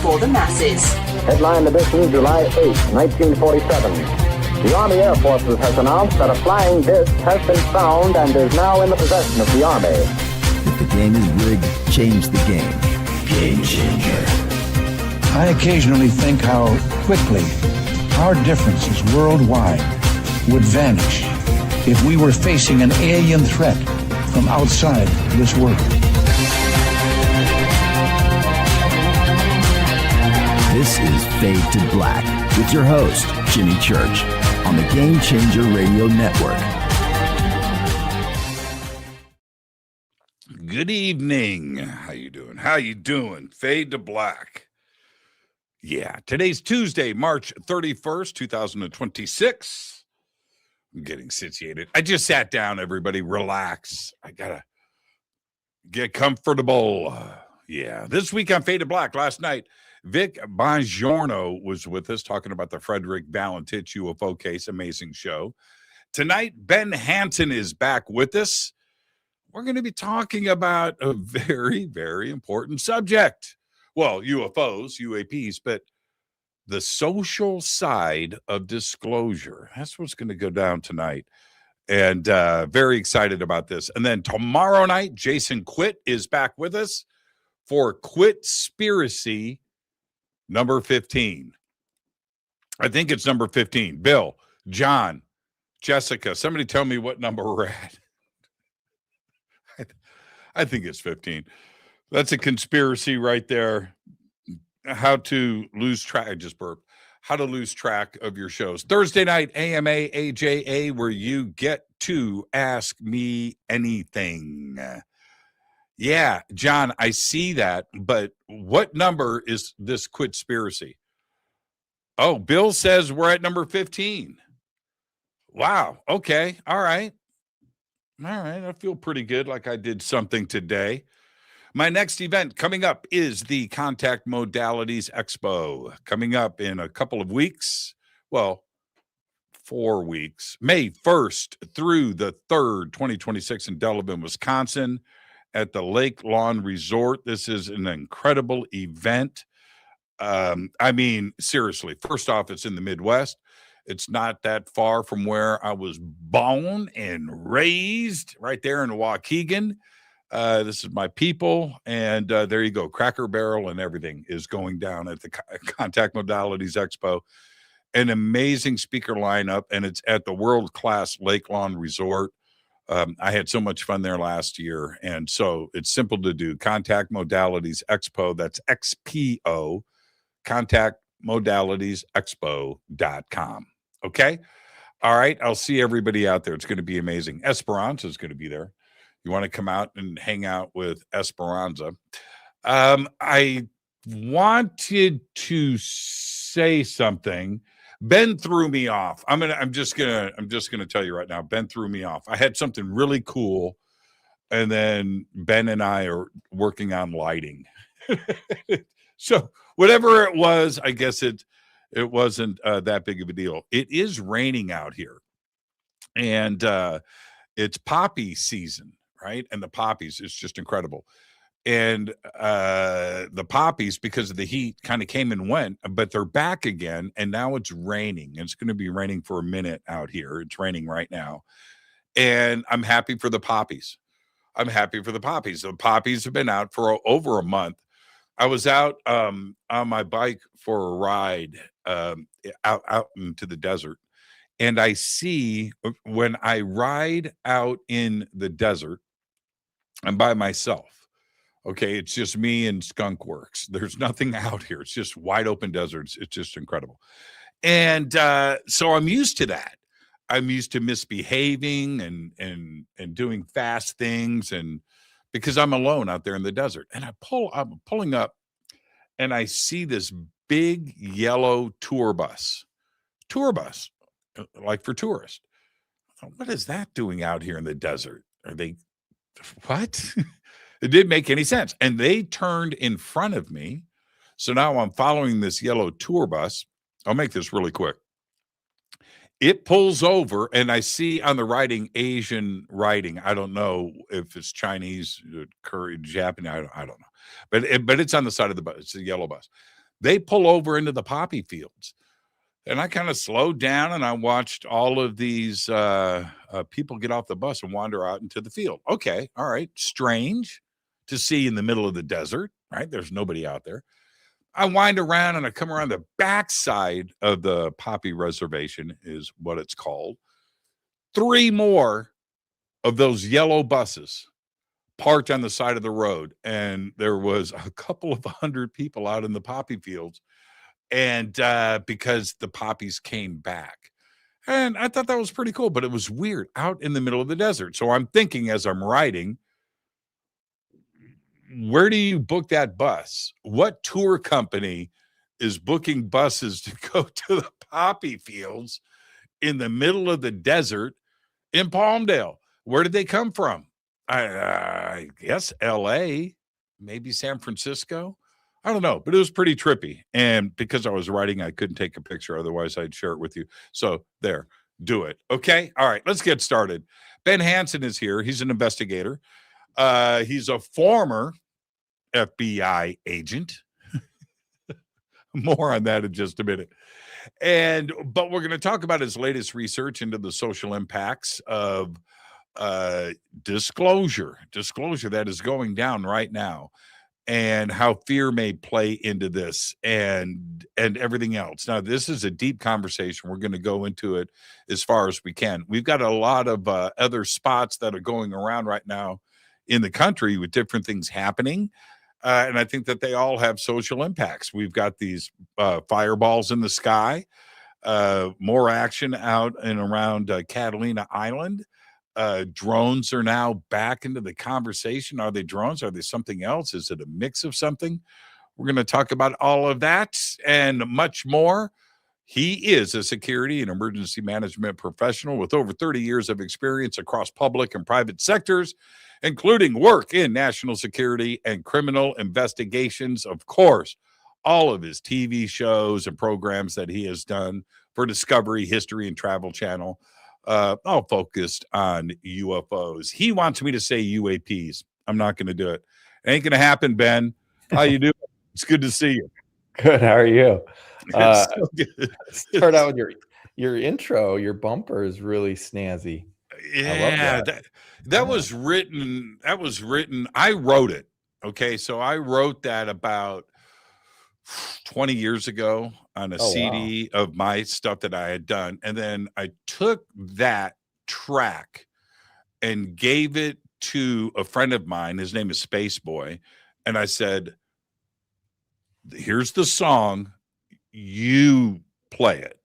for the masses. Headline edition, July 8, 1947. The Army Air Forces has announced that a flying disc has been found and is now in the possession of the Army. If the game is rigged, change the game. Game changer. I occasionally think how quickly our differences worldwide would vanish if we were facing an alien threat from outside this world. This is Fade to Black with your host, Jimmy Church, on the Game Changer Radio Network. Good evening. How you doing? Fade to Black. Yeah, today's Tuesday, March 31st, 2026. I'm getting situated. I just sat down, everybody. Relax. I gotta get comfortable. Yeah, this week on Fade to Black, last night, Vic Bongiorno was with us talking about the Frederick Valentich UFO case. Amazing show. Tonight, Ben Hansen is back with us. We're going to be talking about a very, very important subject. Well, UFOs, UAPs, but the social side of disclosure. That's what's going to go down tonight. And very excited about this. And then tomorrow night, Jason Quitt is back with us for Quitspiracy number 15. I think it's number 15. Bill, John, Jessica, somebody tell me what number we're at. I think it's 15. That's a conspiracy right there. How to lose track. I just burped. How to lose track of your shows. Thursday night, AMA, AJA, where you get to ask me anything. Yeah, John, I see that, but what number is this Quitspiracy? Oh, Bill says we're at number 15. Wow. Okay. All right. I feel pretty good, like I did something today. My next event coming up is the Contact Modalities Expo, coming up in a couple of weeks. Well, 4 weeks, May 1st through the 3rd, 2026 in Delavan, Wisconsin, at the Lake Lawn Resort. This is an incredible event. I mean, seriously, first off, it's in the Midwest. It's not that far from where I was born and raised, right there in Waukegan. This is my people, and there you go. Cracker Barrel and everything is going down at the Contact Modalities Expo. An amazing speaker lineup, and it's at the world-class Lake Lawn Resort. I had so much fun there last year, and so it's simple to do. Contact Modalities Expo, that's XPO, contactmodalitiesexpo.com. Okay? All right, I'll see everybody out there. It's going to be amazing. Esperanza is going to be there. You want to come out and hang out with Esperanza. I wanted to say something. Ben threw me off. I'm just gonna tell you right now. Ben threw me off. I had something really cool, and then Ben and I are working on lighting. So whatever it was, I guess it wasn't that big of a deal. It is raining out here, and it's poppy season, right? And the poppies is just incredible. And the poppies, because of the heat, kind of came and went, but they're back again, and now it's raining. It's going to be raining for a minute out here. It's raining right now. And I'm happy for the poppies. The poppies have been out for over a month. I was out on my bike for a ride out into the desert, and I see when I ride out in the desert, I'm by myself. Okay, it's just me and skunk works. There's nothing out here. It's just wide open deserts. It's just incredible. And so I'm used to that. I'm used to misbehaving and doing fast things, and because I'm alone out there in the desert. And I'm pulling up, and I see this big yellow tour bus, like for tourists. What is that doing out here in the desert? Are they, what? It didn't make any sense. And they turned in front of me. So now I'm following this yellow tour bus. I'll make this really quick. It pulls over, and I see on the writing Asian writing. I don't know if it's Chinese, Korean, Japanese. I don't know. But it's on the side of the bus. It's a yellow bus. they pull over into the poppy fields. And I kind of slowed down and I watched all of these people get off the bus and wander out into the field. Okay, all right, strange to see in the middle of the desert, right? There's nobody out there. I wind around and I come around the backside of the poppy reservation, is what it's called. 3 more of those yellow buses parked on the side of the road, and there was a couple of 100 people out in the poppy fields. And because the poppies came back. And I thought that was pretty cool, but it was weird out in the middle of the desert. So I'm thinking as I'm writing, where do you book that bus? What tour company is booking buses to go to the poppy fields in the middle of the desert in Palmdale? Where did they come from? I guess LA, maybe San Francisco. I don't know, but it was pretty trippy. And because I was writing, I couldn't take a picture. Otherwise, I'd share it with you. So there, do it. Okay. All right. Let's get started. Ben Hansen is here. He's an investigator. He's a former FBI agent. More on that in just a minute. But we're going to talk about his latest research into the social impacts of disclosure that is going down right now, and how fear may play into this and everything else. Now, this is a deep conversation. We're going to go into it as far as we can. We've got a lot of other spots that are going around right now in the country with different things happening. And I think that they all have social impacts. We've got these fireballs in the sky, more action out and around Catalina Island. Drones are now back into the conversation. Are they drones? Are they something else? Is it a mix of something? We're going to talk about all of that and much more. He is a security and emergency management professional with over 30 years of experience across public and private sectors, including work in national security and criminal investigations. Of course, all of his TV shows and programs that he has done for Discovery, History, and Travel Channel, all focused on UFOs. He wants me to say UAPs. I'm not going to do it. It ain't going to happen, Ben. How you doing? It's good to see you. Good. How are you? So good. Start out with your intro. Your bumper is really snazzy. Yeah, that was written. I wrote it. Okay, so I wrote that about 20 years ago on a CD of my stuff that I had done. And then I took that track and gave it to a friend of mine. His name is Space Boy. And I said, here's the song, you play it.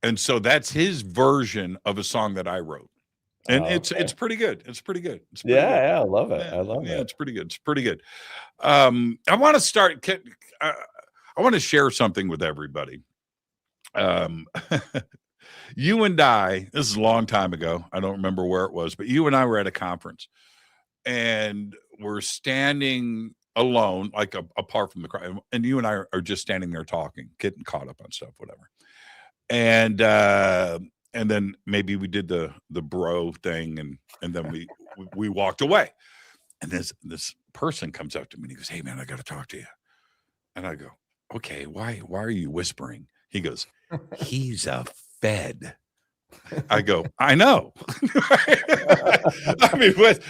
And so that's his version of a song that I wrote. And it's pretty good. It's pretty good. It's pretty good. Yeah, I love it. I love it. It's pretty good. It's pretty good. I want to start. I want to share something with everybody. You and I, this is a long time ago. I don't remember where it was, but you and I were at a conference and we're standing alone, like apart from the crowd. And you and I are just standing there talking, getting caught up on stuff, whatever. And then maybe we did the bro thing and then we walked away. And this person comes up to me and he goes, "Hey man, I got to talk to you." And I go, "Okay, why are you whispering?" He goes, "He's a Fed." I go, "I know." I mean, what's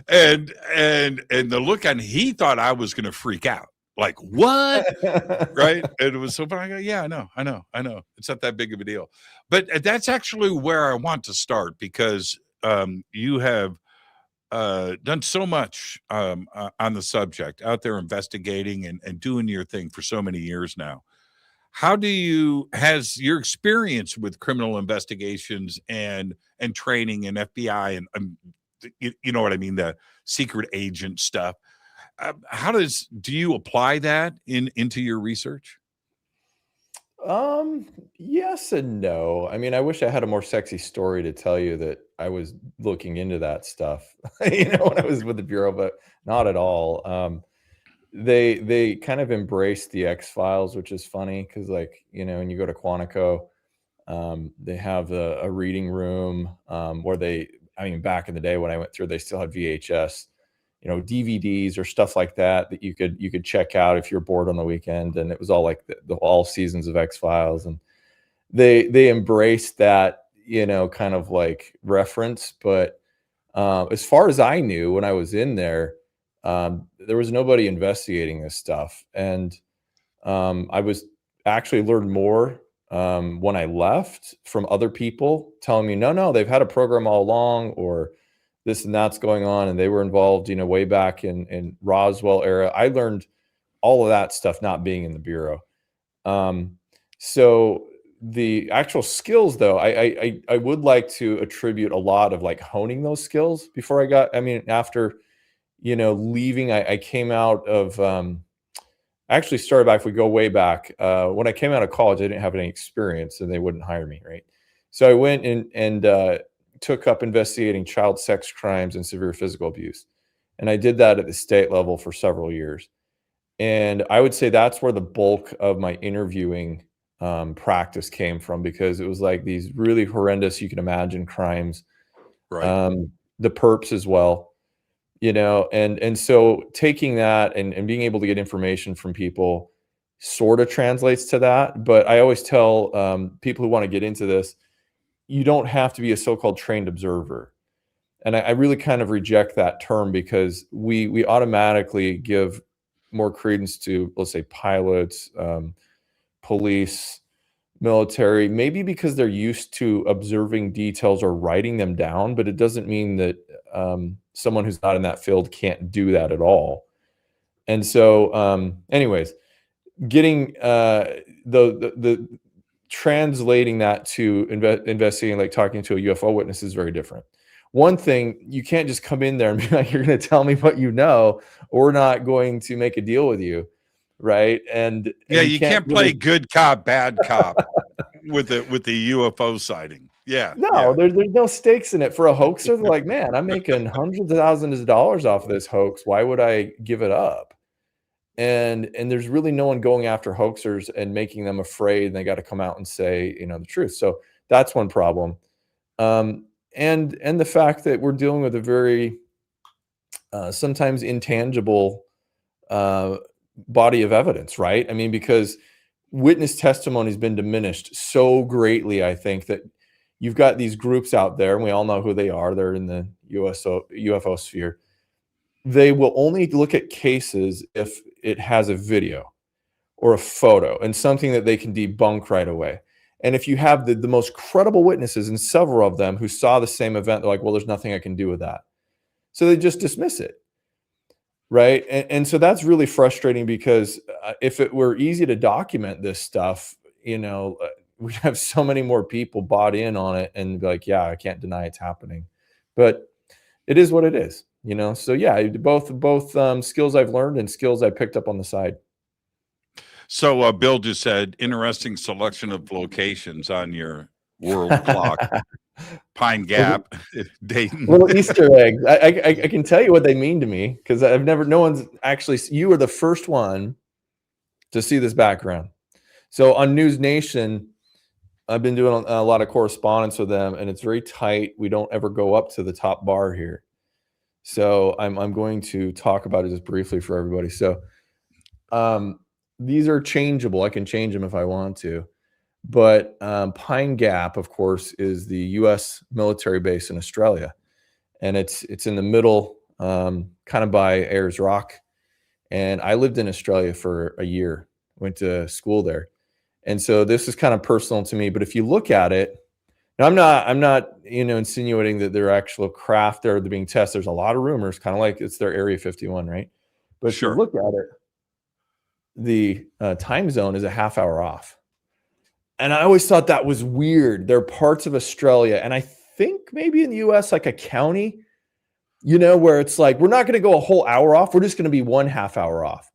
and the look on, he thought I was going to freak out. Like, what? Right? And it was so funny. I go, "Yeah, I know. It's not that big of a deal." But that's actually where I want to start, because you have done so much on the subject, out there investigating and doing your thing for so many years now. How has your experience with criminal investigations and training and FBI and you know what I mean, the secret agent stuff, do you apply that into your research? Yes and no. I mean, I wish I had a more sexy story to tell you that I was looking into that stuff, when I was with the Bureau, but not at all. They kind of embrace the X-Files, which is funny because, like, when you go to Quantico, they have a reading room where back in the day when I went through, they still had VHS, DVDs or stuff like that you could check out if you're bored on the weekend. And it was all like the all seasons of X-Files, and they embraced that, kind of like reference. But as far as I knew when I was in there, there was nobody investigating this stuff. And I was actually learned more when I left from other people telling me, no, they've had a program all along, or this and that's going on, and they were involved, way back in Roswell era. I learned all of that stuff not being in the Bureau. So the actual skills, though, I would like to attribute a lot of like honing those skills before after, leaving. I came out of, actually started back, if we go way back, when I came out of college, I didn't have any experience and they wouldn't hire me, right? So I went and took up investigating child sex crimes and severe physical abuse. And I did that at the state level for several years. And I would say that's where the bulk of my interviewing practice came from, because it was like these really horrendous, you can imagine, crimes, Right. The perps as well, and so taking that and being able to get information from people sort of translates to that. But I always tell people who want to get into this, you don't have to be a so-called trained observer. And I really kind of reject that term, because we automatically give more credence to, let's say, pilots, police, military, maybe because they're used to observing details or writing them down, but it doesn't mean that someone who's not in that field can't do that at all. And so, anyways, getting the translating that to investigating, like talking to a UFO witness, is very different. One thing, you can't just come in there and be like, you're going to tell me what you know, or we're not going to make a deal with you, right? And you can't play good cop, bad cop with the UFO sighting. No, there's no stakes in it. For a hoaxer, they're like, man, I'm making hundreds of thousands of dollars off of this hoax. Why would I give it up? And there's really no one going after hoaxers and making them afraid, and they got to come out and say, the truth. So that's one problem. And the fact that we're dealing with a very sometimes intangible body of evidence, right? I mean, because witness testimony has been diminished so greatly, I think, that you've got these groups out there, and we all know who they are. They're in the UFO sphere. They will only look at cases if it has a video or a photo and something that they can debunk right away. And if you have the most credible witnesses, and several of them who saw the same event, they're like, well, there's nothing I can do with that. So they just dismiss it. Right. And so that's really frustrating, because if it were easy to document this stuff, we'd have so many more people bought in on it and be like, yeah, I can't deny it's happening. But it is what it is, So yeah, both skills I've learned and skills I picked up on the side. So Bill just said, interesting selection of locations on your world clock. Pine Gap, Dayton. Little Easter eggs. I can tell you what they mean to me, because no one's actually, you were the first one to see this background. So on NewsNation, I've been doing a lot of correspondence with them, and it's very tight. We don't ever go up to the top bar here. So I'm going to talk about it just briefly for everybody. So these are changeable. I can change them if I want to. But Pine Gap, of course, is the U.S. military base in Australia, and it's in the middle, kind of by Ayers Rock. And I lived in Australia for a year, went to school there, and so this is kind of personal to me. But if you look at it, now I'm not insinuating that there are actual craft there that are being tested. There's a lot of rumors, kind of like it's their Area 51, right? But Sure. If you look at it, the time zone is a half hour off. And I always thought that was weird. There are parts of Australia, and I think maybe in the US, like a county, where it's like, we're not going to go a whole hour off. We're just going to be 1/2 hour off.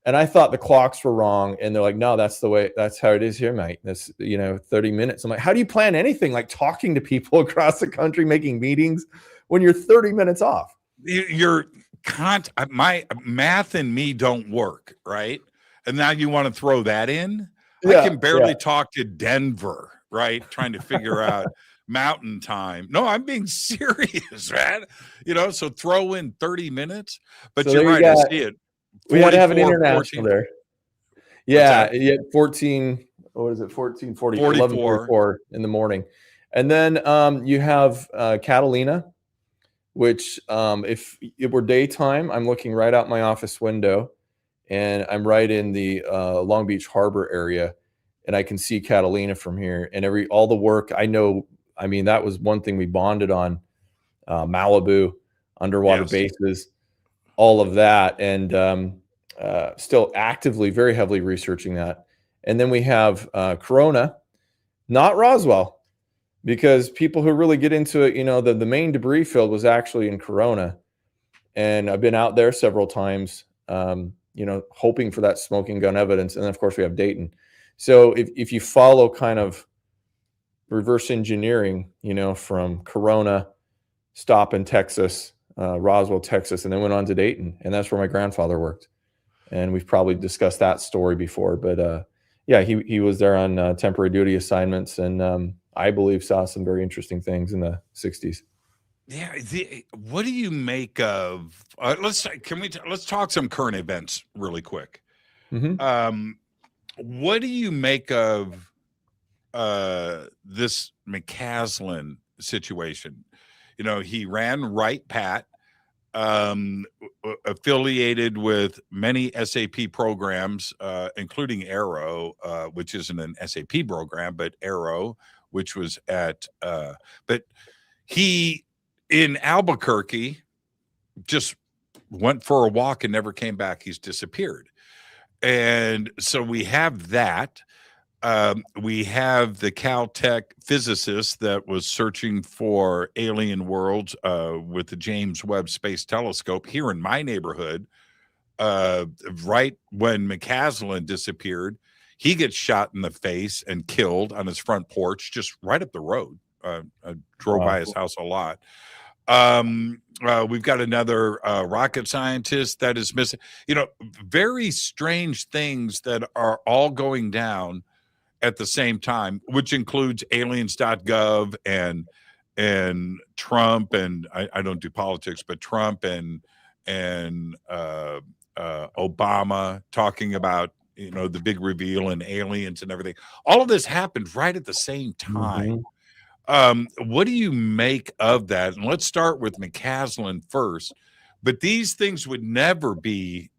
And I thought the clocks were wrong. And they're like, no, that's how it is here, mate. That's, 30 minutes. I'm like, how do you plan anything, like talking to people across the country, making meetings, when you're 30 minutes off? My math and me don't work, right? And now you want to throw that in? Yeah, I can barely talk to Denver, right? Trying to figure out Mountain Time. No, I'm being serious, man. You know, so throw in 30 minutes. But So you're there you right. I got, see it. we had to have an 44, international 14. there. What's Yeah, that? you had 14, what is it, 14:40, 44. 11:44 in the morning. And then you have Catalina, which if it were daytime, I'm looking right out my office window, and I'm right in the Long Beach Harbor area, and I can see Catalina from here. And all the work I know, I mean, that was one thing we bonded on, Malibu, underwater Yes. bases, all of that, and still actively, very heavily researching that. And then we have Corona, not Roswell, because people who really get into it, you know, the main debris field was actually in Corona. And I've been out there several times, you know, hoping for that smoking gun evidence. And then, of course, we have Dayton. So if you follow kind of reverse engineering, you know, from Corona, stop in Texas, Roswell, Texas, and then went on to Dayton. And that's where my grandfather worked. And we've probably discussed that story before. But yeah, he was there on temporary duty assignments, and I believe saw some very interesting things in the 60s. Yeah. What do you make of? Let's talk some current events really quick. Mm-hmm. What do you make of this McCaslin situation? You know, he ran right pat, affiliated with many SAP programs, including Arrow, which isn't an SAP program, but Arrow, which was at, but he in Albuquerque just went for a walk and never came back. He's disappeared. And so we have that. We have the Caltech physicist that was searching for alien worlds with the James Webb Space Telescope here in my neighborhood. Right when McCaslin disappeared, he gets shot in the face and killed on his front porch, just right up the road. I drove by his house a lot. We've got another rocket scientist that is missing. You know, very strange things that are all going down at the same time, which includes aliens.gov and Trump, and I don't do politics, but Trump and Obama talking about, you know, the big reveal and aliens and everything. All of this happened right at the same time. What do you make of that? And let's start with McCaslin first. But these things would never be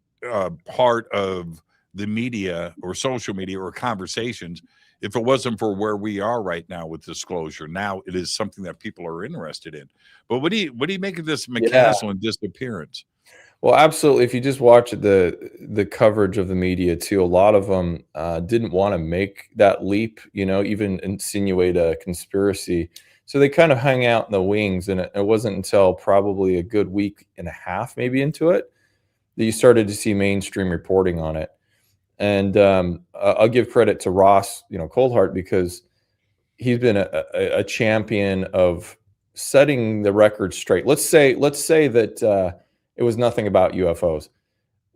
part of the media or social media or conversations if it wasn't for where we are right now with disclosure. Now it is something that people are interested in. But what do you make of this McCaslin disappearance? Well, absolutely. If you just watch the coverage of the media too, a lot of them didn't want to make that leap, you know, even insinuate a conspiracy. So they kind of hung out in the wings, and it wasn't until probably a good week and a half, maybe into it, that you started to see mainstream reporting on it. And I'll give credit to Ross, you know, Coldheart, because he's been a champion of setting the record straight. Let's say that it was nothing about UFOs.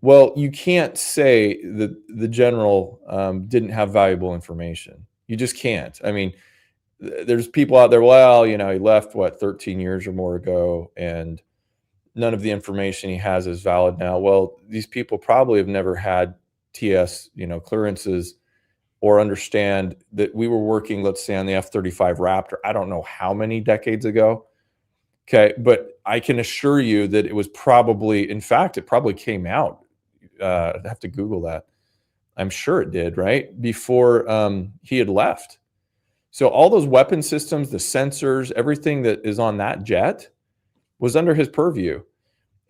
Well, you can't say that the general didn't have valuable information. You just can't. I mean, there's people out there, well, you know, he left, 13 years or more ago, and none of the information he has is valid now. Well, these people probably have never had TS, you know, clearances, or understand that we were working, let's say, on the F-35 Raptor, I don't know how many decades ago. Okay, but I can assure you that it was probably, in fact, it probably came out. I'd have to Google that. I'm sure it did, right? Before he had left. So all those weapon systems, the sensors, everything that is on that jet was under his purview.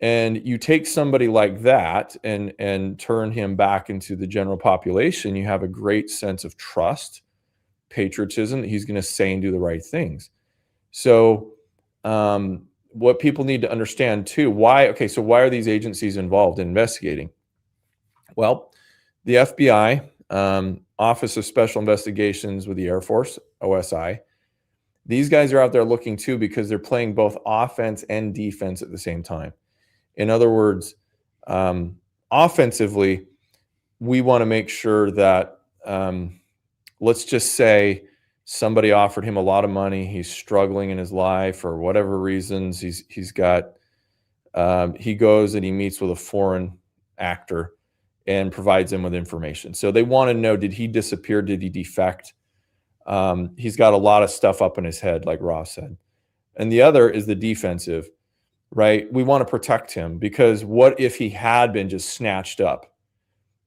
And you take somebody like that and turn him back into the general population, you have a great sense of trust, patriotism, that he's going to say and do the right things. So what people need to understand too, why are these agencies involved in investigating? Well, the FBI, Office of Special Investigations with the Air Force, OSI, these guys are out there looking too, because they're playing both offense and defense at the same time. In other words, offensively, we want to make sure that, let's just say, Somebody offered him a lot of money. He's struggling in his life for whatever reasons. He's got he goes and he meets with a foreign actor and provides him with information. So they want to know, did he disappear? Did he defect? He's got a lot of stuff up in his head, like Ross said. And the other is the defensive, right? We want to protect him because what if he had been just snatched up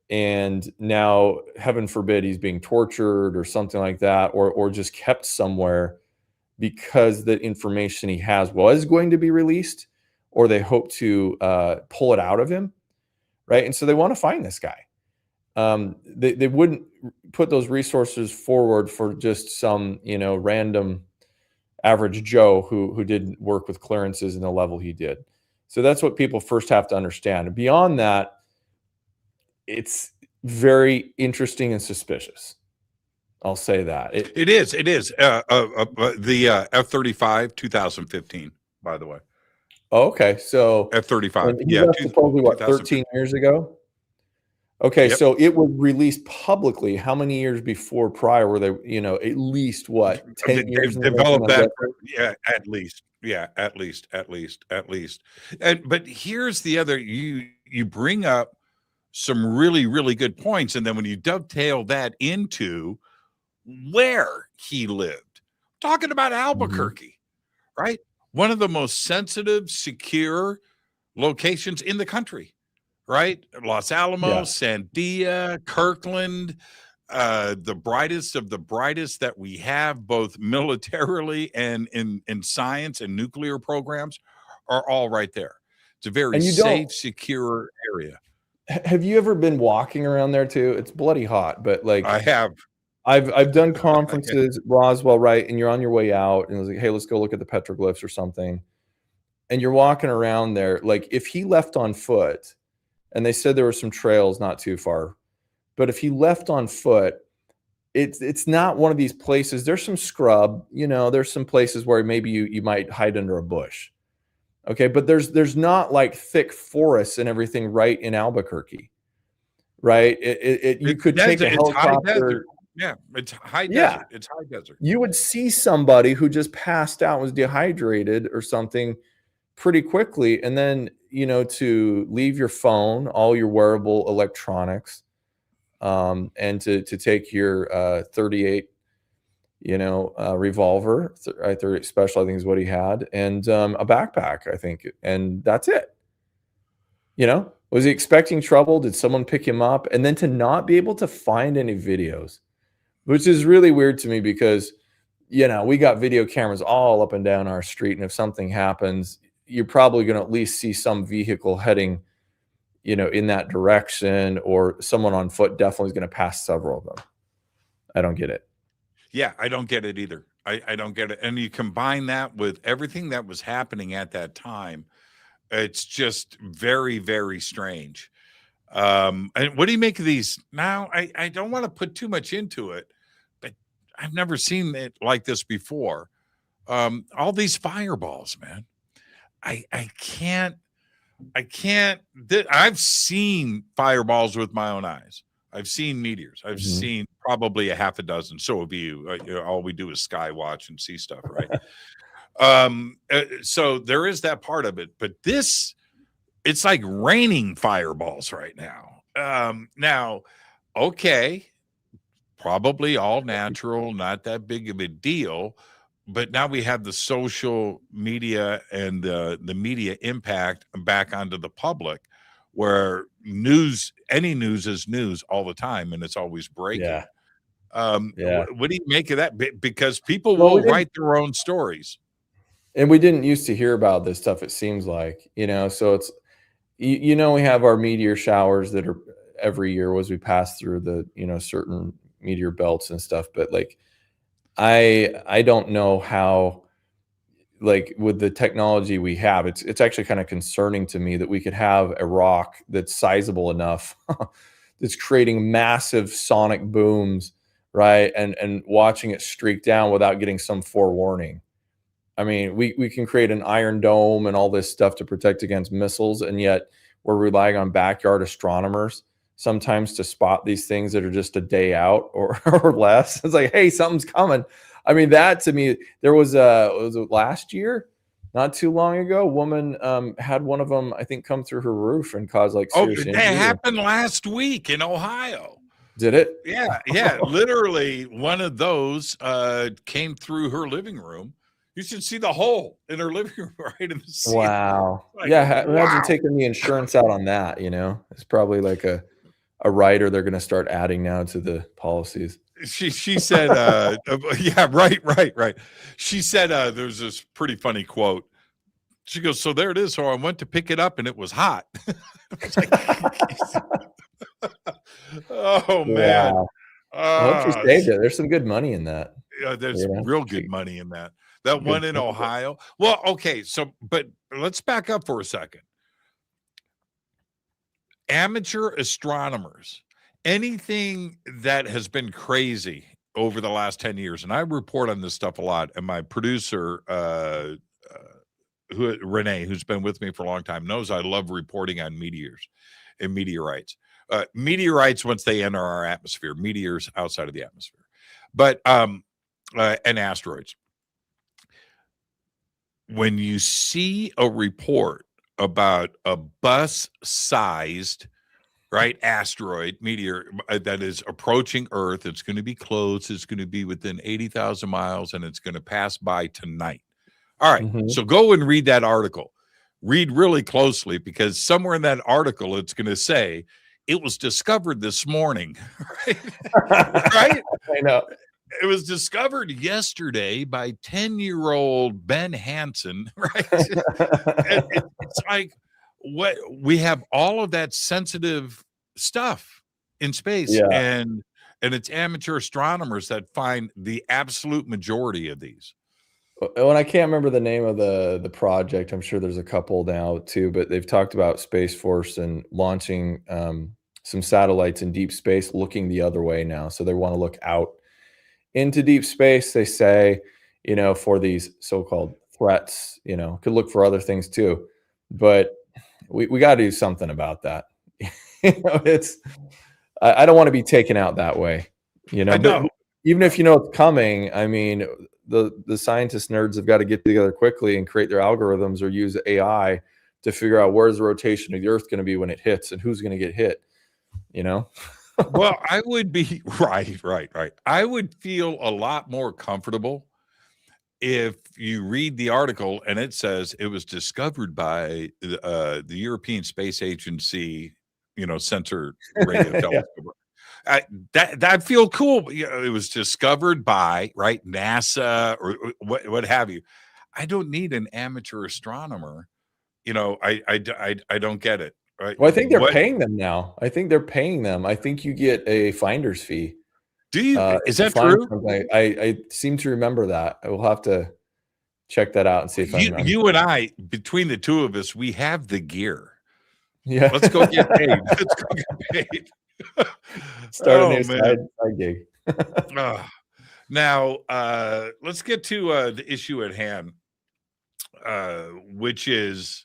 and now, heaven forbid, he's being tortured or something like that, or just kept somewhere because the information he has was going to be released, or they hope to pull it out of him, right? And so they want to find this guy. They wouldn't put those resources forward for just some, random average Joe who didn't work with clearances in the level he did. So that's what people first have to understand. Beyond that, it's very interesting and suspicious. I'll say that. It is. The F-35 2015, by the way. Oh, okay. So F-35. Yeah. Supposedly, what, 13 years ago? Okay. Yep. So it was released publicly. How many years prior were they, at least what, 10 years? They've developed that. Yeah, at least. Yeah, at least. But here's the other, you bring up some really, really good points. And then when you dovetail that into where he lived, talking about Albuquerque, right? One of the most sensitive, secure locations in the country, right? Los Alamos, Sandia, Kirkland, the brightest of the brightest that we have, both militarily and in science and nuclear programs, are all right there. It's a very safe, secure area. Have you ever been walking around there too? It's bloody hot, but like I have. I've done conferences at Roswell, right? And you're on your way out, and it was like, hey, let's go look at the petroglyphs or something. And you're walking around there, like if he left on foot, and they said there were some trails not too far, but if he left on foot, it's not one of these places. There's some scrub, there's some places where maybe you might hide under a bush. Okay, but there's not like thick forests and everything right in Albuquerque, right? You could take a helicopter. Yeah, it's high desert. It's high desert. You would see somebody who just passed out, was dehydrated or something pretty quickly, and then to leave your phone, all your wearable electronics, and to take your 38. Revolver, 30 special, I think is what he had, and a backpack, I think, and that's it. Was he expecting trouble? Did someone pick him up? And then to not be able to find any videos, which is really weird to me because, we got video cameras all up and down our street, and if something happens, you're probably going to at least see some vehicle heading, in that direction, or someone on foot definitely is going to pass several of them. I don't get it. Yeah, I don't get it either. I don't get it. And you combine that with everything that was happening at that time, it's just very, very strange. And what do you make of these? Now, I don't want to put too much into it, but I've never seen it like this before. All these fireballs, man. I can't. I've seen fireballs with my own eyes. I've seen meteors. I've seen probably a half a dozen. So have you. All we do is sky watch and see stuff, right? So there is that part of it. But it's like raining fireballs right now. Now, okay, probably all natural, not that big of a deal. But now we have the social media and the media impact back onto the public, where any news is news all the time, and it's always breaking. What do you make of that? Because people will write their own stories. And we didn't used to hear about this stuff, it seems like, so it's, we have our meteor showers that are every year as we pass through the, certain meteor belts and stuff. But like, I don't know how, like with the technology we have, it's actually kind of concerning to me that we could have a rock that's sizable enough that's creating massive sonic booms, right? And watching it streak down without getting some forewarning. I mean, we can create an iron dome and all this stuff to protect against missiles, and yet we're relying on backyard astronomers sometimes to spot these things that are just a day out or or less. It's like, hey, something's coming. I mean, that to me, there was it last year, not too long ago, a woman had one of them, I think, come through her roof and cause like serious that injury. happened last week in Ohio. Did it? Yeah. Literally, one of those came through her living room. You should see the hole in her living room right in the ceiling. Wow. Like, Yeah, imagine wow. taking the insurance out on that, you know? It's probably like a rider they're gonna start adding now to the policies. She said, yeah, right. She said, there's this pretty funny quote. She goes, so there it is. So I went to pick it up and it was hot. It's like, oh man. Wow. I hope she saved it. There's some good money in that. There's You know? real good money in that. That Good one in point. Ohio. Well, okay. So, but let's back up for a second. Amateur astronomers, anything that has been crazy over the last 10 years, and I report on this stuff a lot, and my producer, Renee, who's been with me for a long time, knows I love reporting on meteors and meteorites. Meteorites, once they enter our atmosphere, meteors outside of the atmosphere, but and asteroids. When you see a report about a bus-sized, right, asteroid meteor that is approaching Earth, it's going to be close, it's going to be within 80,000 miles, and it's going to pass by tonight. All right, so go and read that article. Read really closely, because somewhere in that article it's going to say it was discovered this morning, right? Right? I know. It was discovered yesterday by 10-year-old Ben Hansen, right? It's like, what we have all of that sensitive stuff in space, Yeah. and it's amateur astronomers that find the absolute majority of these. When I can't remember the name of the project, I'm sure there's a couple now too, but they've talked about Space Force and launching some satellites in deep space looking the other way now. So they want to look out into deep space, they say, you know, for these so-called threats, you know, could look for other things too. But we got to do something about that. You know, it's, I don't want to be taken out that way, you know, I know. but even if you know it's coming, I mean, the scientist nerds have got to get together quickly and create their algorithms or use AI to figure out where's the rotation of the Earth going to be when it hits and who's going to get hit, you know? Well, I would be right. I would feel a lot more comfortable if you read the article and it says it was discovered by the European Space Agency, you know, sensor radio telescope. That feel cool. You know, it was discovered by, right, NASA or what have you. I don't need an amateur astronomer. You know, I don't get it. Right. Well, I think they're paying them now. I think they're paying them. I think you get a finder's fee. Do you? Is that find true? something. I seem to remember that. I will have to check that out and see if you and I, between the two of us, we have the gear. Yeah. Let's go get paid. Let's go get paid. Start a new side gig. Now, let's get to the issue at hand, which is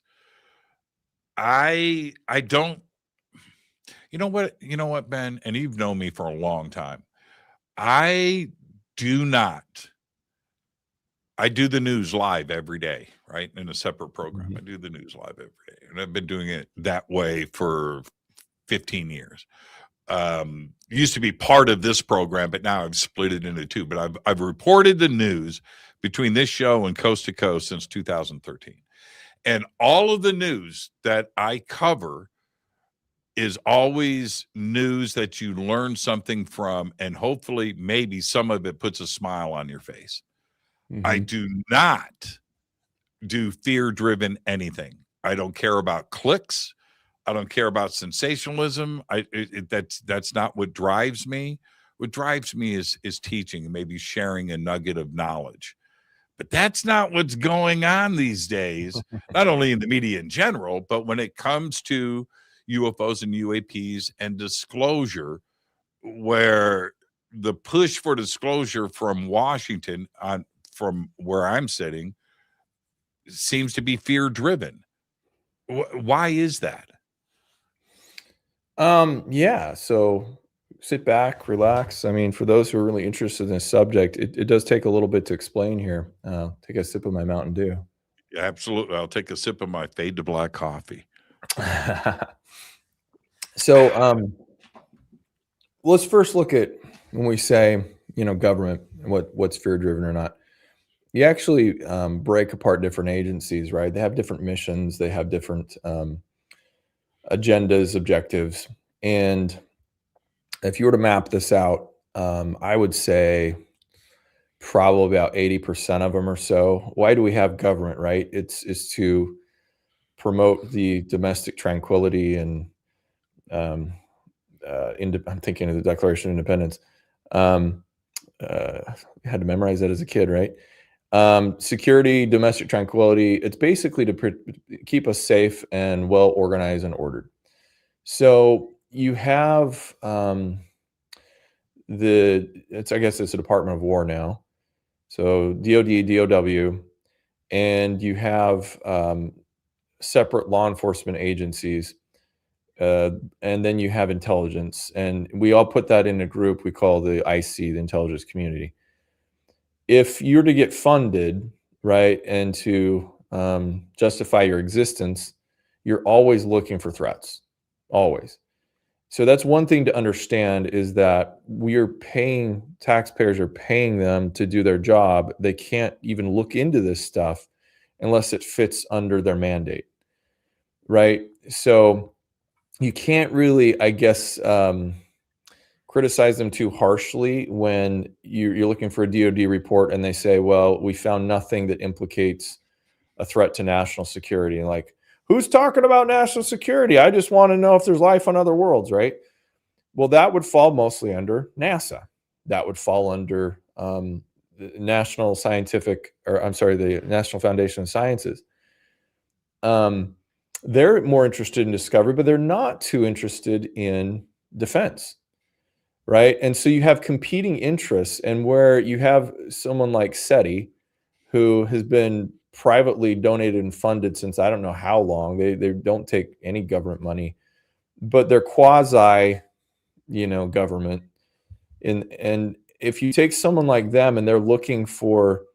I don't, you know what, Ben, and you've known me for a long time. I do the news live every day, right? In a separate program. I do the news live every day. And I've been doing it that way for 15 years. Used to be part of this program, but now I've split it into two. But I've reported the news between this show and Coast to Coast since 2013. And all of the news that I cover is always news that you learn something from, and hopefully maybe some of it puts a smile on your face. I do not do fear-driven anything. I don't care about clicks. I don't care about sensationalism. That's not what drives me. What drives me is teaching and maybe sharing a nugget of knowledge. But that's not what's going on these days, not only in the media in general, but when it comes to UFOs and UAPs and disclosure, where the push for disclosure from Washington from where I'm sitting seems to be fear driven. Why is that? Yeah. So sit back, relax. I mean, for those who are really interested in this subject, it does take a little bit to explain here. Take a sip of my Mountain Dew. Yeah, absolutely. I'll take a sip of my fade to black coffee. So, let's first look at when we say, government and what's fear driven or not. You actually break apart different agencies, right? They have different missions, they have different agendas, objectives. And if you were to map this out, I would say probably about 80% of them or so. Why do we have government, right? It's to promote the domestic tranquility and I'm thinking of the Declaration of Independence. I had to memorize that as a kid, right? Security, domestic tranquility. It's basically to keep us safe and well organized and ordered. So you have I guess it's the Department of War now. So DOD, DOW, and you have separate law enforcement agencies. And then you have intelligence, and we all put that in a group we call the IC, the intelligence community. If you're to get funded, right, and to justify your existence, you're always looking for threats, always. So that's one thing to understand, is that taxpayers are paying them to do their job. They can't even look into this stuff unless it fits under their mandate, right? So you can't really, I guess, criticize them too harshly when you're looking for a DoD report and they say, well, we found nothing that implicates a threat to national security. And like, who's talking about national security? I just want to know if there's life on other worlds, right? Well, that would fall mostly under NASA. That would fall under the National Foundation of Sciences. They're more interested in discovery, but they're not too interested in defense, right? And so you have competing interests, and where you have someone like SETI, who has been privately donated and funded since I don't know how long. They don't take any government money, but they're quasi, government. And if you take someone like them and they're looking for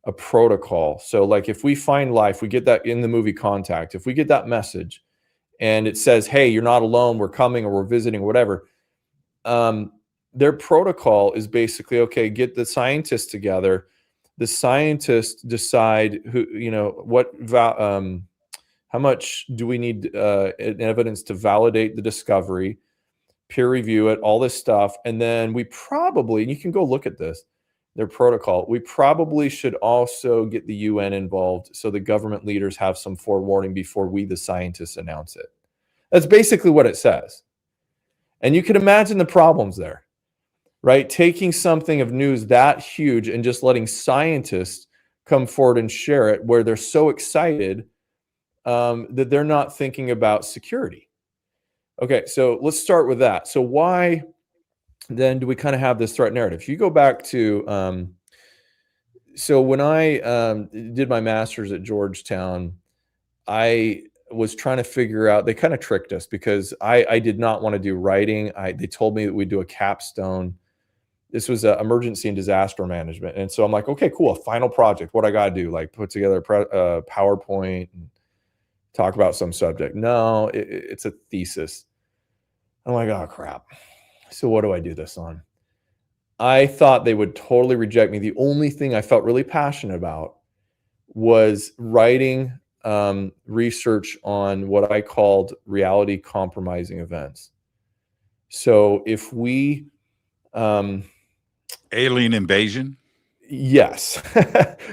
a protocol. So like if we find life, we get that in the movie Contact. If we get that message and it says, hey, you're not alone, we're coming, or we're visiting, or whatever. Their protocol is basically, okay, get the scientists together. The scientists decide how much do we need evidence to validate the discovery, peer review it, all this stuff. And then we probably, and you can go look at this, their protocol, we probably should also get the UN involved so the government leaders have some forewarning before we, the scientists, announce it. That's basically what it says. And you can imagine the problems there, right? Taking something of news that huge and just letting scientists come forward and share it, where they're so excited that they're not thinking about security. Okay, so let's start with that. So why then do we kind of have this threat narrative? If you go back to, so when I did my master's at Georgetown, I was trying to figure out, they kind of tricked us because I did not want to do writing. They told me that we'd do a capstone. This was emergency and disaster management. And so I'm like, okay, cool. A final project. What I got to do? Like put together a PowerPoint and talk about some subject. No, it's a thesis. I'm like, oh crap. So what do I do this on? I thought they would totally reject me. The only thing I felt really passionate about was writing research on what I called reality compromising events. So if we alien invasion. Yes.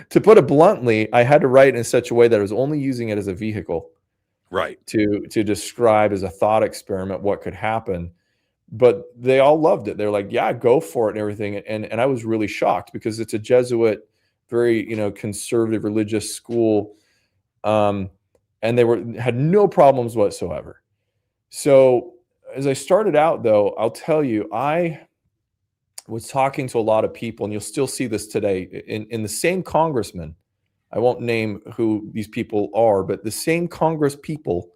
To put it bluntly, I had to write in such a way that I was only using it as a vehicle, right, to describe as a thought experiment what could happen. But they all loved it. They're like, yeah, go for it and everything. And I was really shocked because it's a Jesuit, very, conservative religious school. And they had no problems whatsoever. So as I started out, though, I'll tell you, I was talking to a lot of people, and you'll still see this today in the same congressman. I won't name who these people are, but the same Congress people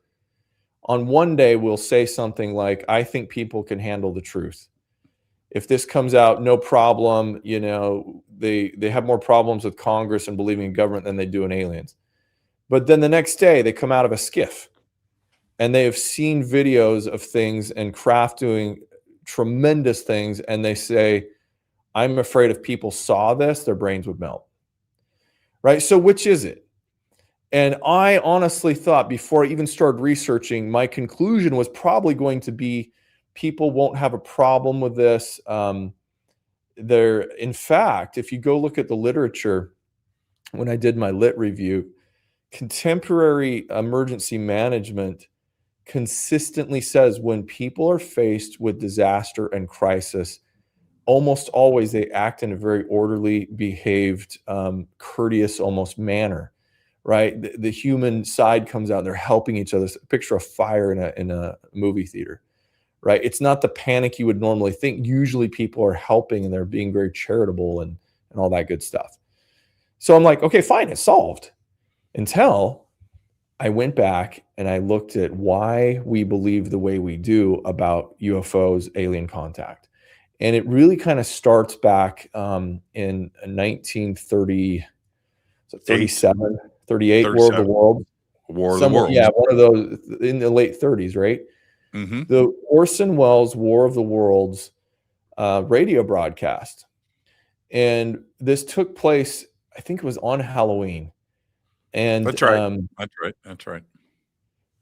on one day will say something like, I think people can handle the truth. If this comes out, no problem. You know, they have more problems with Congress and believing in government than they do in aliens. But then the next day they come out of a skiff and they have seen videos of things and craft doing tremendous things. And they say, I'm afraid if people saw this, their brains would melt. Right? So which is it? And I honestly thought, before I even started researching, my conclusion was probably going to be people won't have a problem with this. In fact, if you go look at the literature, when I did my lit review, contemporary emergency management consistently says when people are faced with disaster and crisis, almost always they act in a very orderly, behaved, courteous almost manner. Right, the human side comes out and they're helping each other. Picture a fire in a movie theater, right? It's not the panic you would normally think. Usually people are helping and they're being very charitable and all that good stuff. So I'm like, okay, fine, it's solved. Until I went back and I looked at why we believe the way we do about UFOs, alien contact. And it really kind of starts back in 1930, 37. 38, 37. War of the Worlds. War of the Worlds. Yeah, one of those in the late 30s, right? Mm-hmm. The Orson Welles War of the Worlds radio broadcast. And this took place, I think it was on Halloween. And that's right. That's right.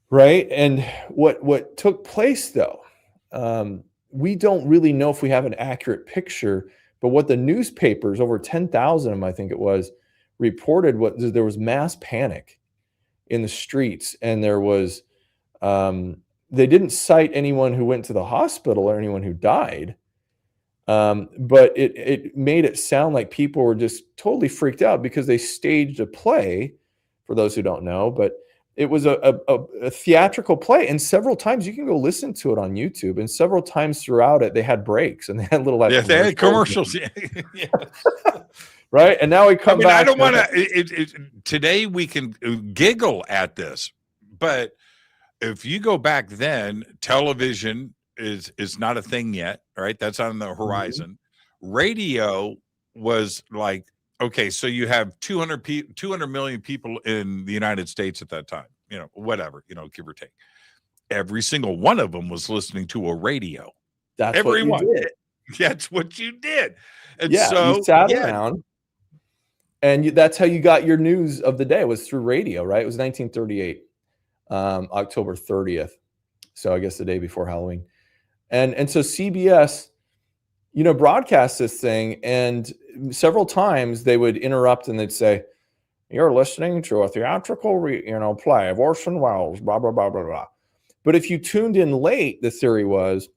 Right. And what took place, though, we don't really know if we have an accurate picture, but what the newspapers, over 10,000 of them, I think it was, reported there was mass panic in the streets, and there was they didn't cite anyone who went to the hospital or anyone who died, but it made it sound like people were just totally freaked out because they staged a play, for those who don't know, but it was a theatrical play, and several times you can go listen to it on YouTube, and several times throughout it they had breaks and they had little they had commercials. Yeah. Right. And now we come back. I don't want to. Today we can giggle at this, but if you go back then, television is not a thing yet. Right. That's on the horizon. Mm-hmm. Radio was like, okay, so you have 200 million people in the United States at that time, whatever, give or take. Every single one of them was listening to a radio. That's everyone. What you did. That's what you did. And yeah, so you sat around. And that's how you got your news of the day, was through radio, right? It was 1938, October 30th. So I guess the day before Halloween. And so CBS, broadcast this thing, and several times they would interrupt and they'd say, you're listening to a theatrical, play of Orson Welles, blah, blah, blah, blah, blah. But if you tuned in late, the theory was,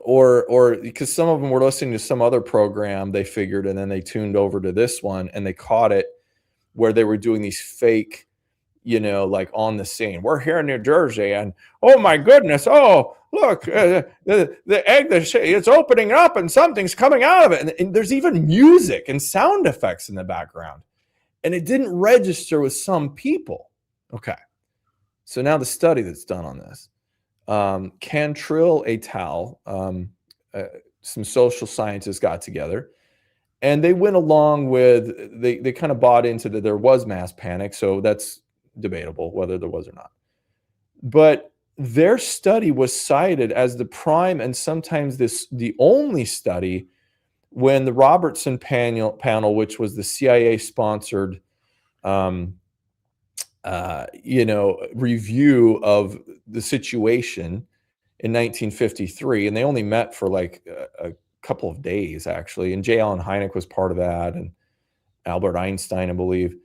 or because some of them were listening to some other program, they figured, and then they tuned over to this one and they caught it where they were doing these fake, like on the scene. We're here in New Jersey, and oh my goodness, oh look, the egg, it's opening up and something's coming out of it, and there's even music and sound effects in the background, and it didn't register with some people. Okay, so now the study that's done on this. Cantrill et al., some social scientists got together, and they went along with, they kind of bought into that there was mass panic, so that's debatable whether there was or not. But their study was cited as the prime and sometimes the only study when the Robertson panel, which was the CIA-sponsored review of the situation in 1953, and they only met for like a couple of days, actually. And J. Allen Hynek was part of that, and Albert Einstein, I believe.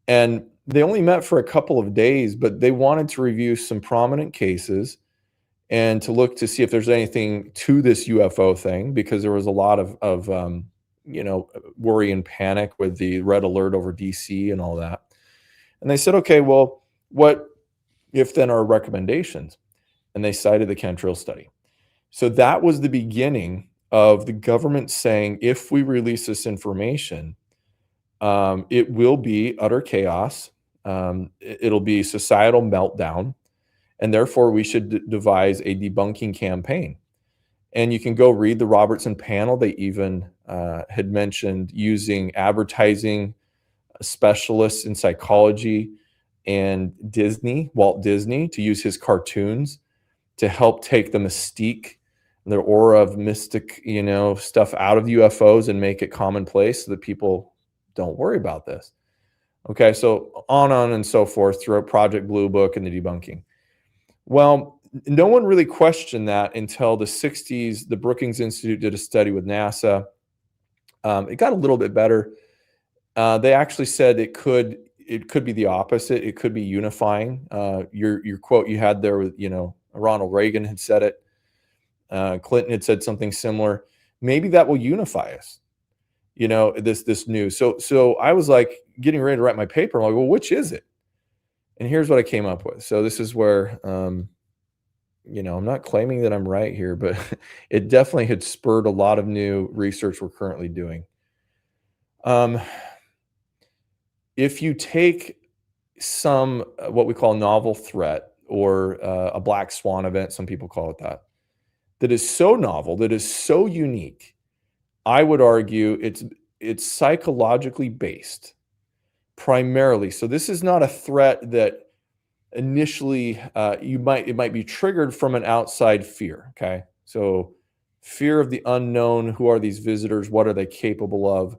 And they only met for a couple of days, but they wanted to review some prominent cases and to look to see if there's anything to this UFO thing, because there was a lot of worry and panic with the red alert over DC and all that. And they said, okay, well, what if then our recommendations? And they cited the Cantrill study. So that was the beginning of the government saying, if we release this information, it will be utter chaos. It'll be societal meltdown. and therefore we should devise a debunking campaign. And you can go read the Robertson panel. They even had mentioned using advertising specialists in psychology and Disney, Walt Disney, to use his cartoons to help take the mystique, the aura of mystic, stuff out of UFOs and make it commonplace so that people don't worry about this. Okay, so on and so forth throughout Project Blue Book and the debunking. Well, no one really questioned that until the 60s. The Brookings Institute did a study with NASA. It got a little bit better. They actually said it could be the opposite. It could be unifying. Your quote you had there with, Ronald Reagan had said it. Clinton had said something similar. Maybe that will unify us. This news. So I was like getting ready to write my paper. I'm like, well, which is it? And here's what I came up with. So this is where, I'm not claiming that I'm right here, but it definitely had spurred a lot of new research we're currently doing. If you take some, what we call novel threat or a black swan event, some people call it that is so novel, that is so unique, I would argue it's psychologically based primarily. So this is not a threat that initially it might be triggered from an outside fear. Okay, so fear of the unknown. Who are these visitors? What are they capable of?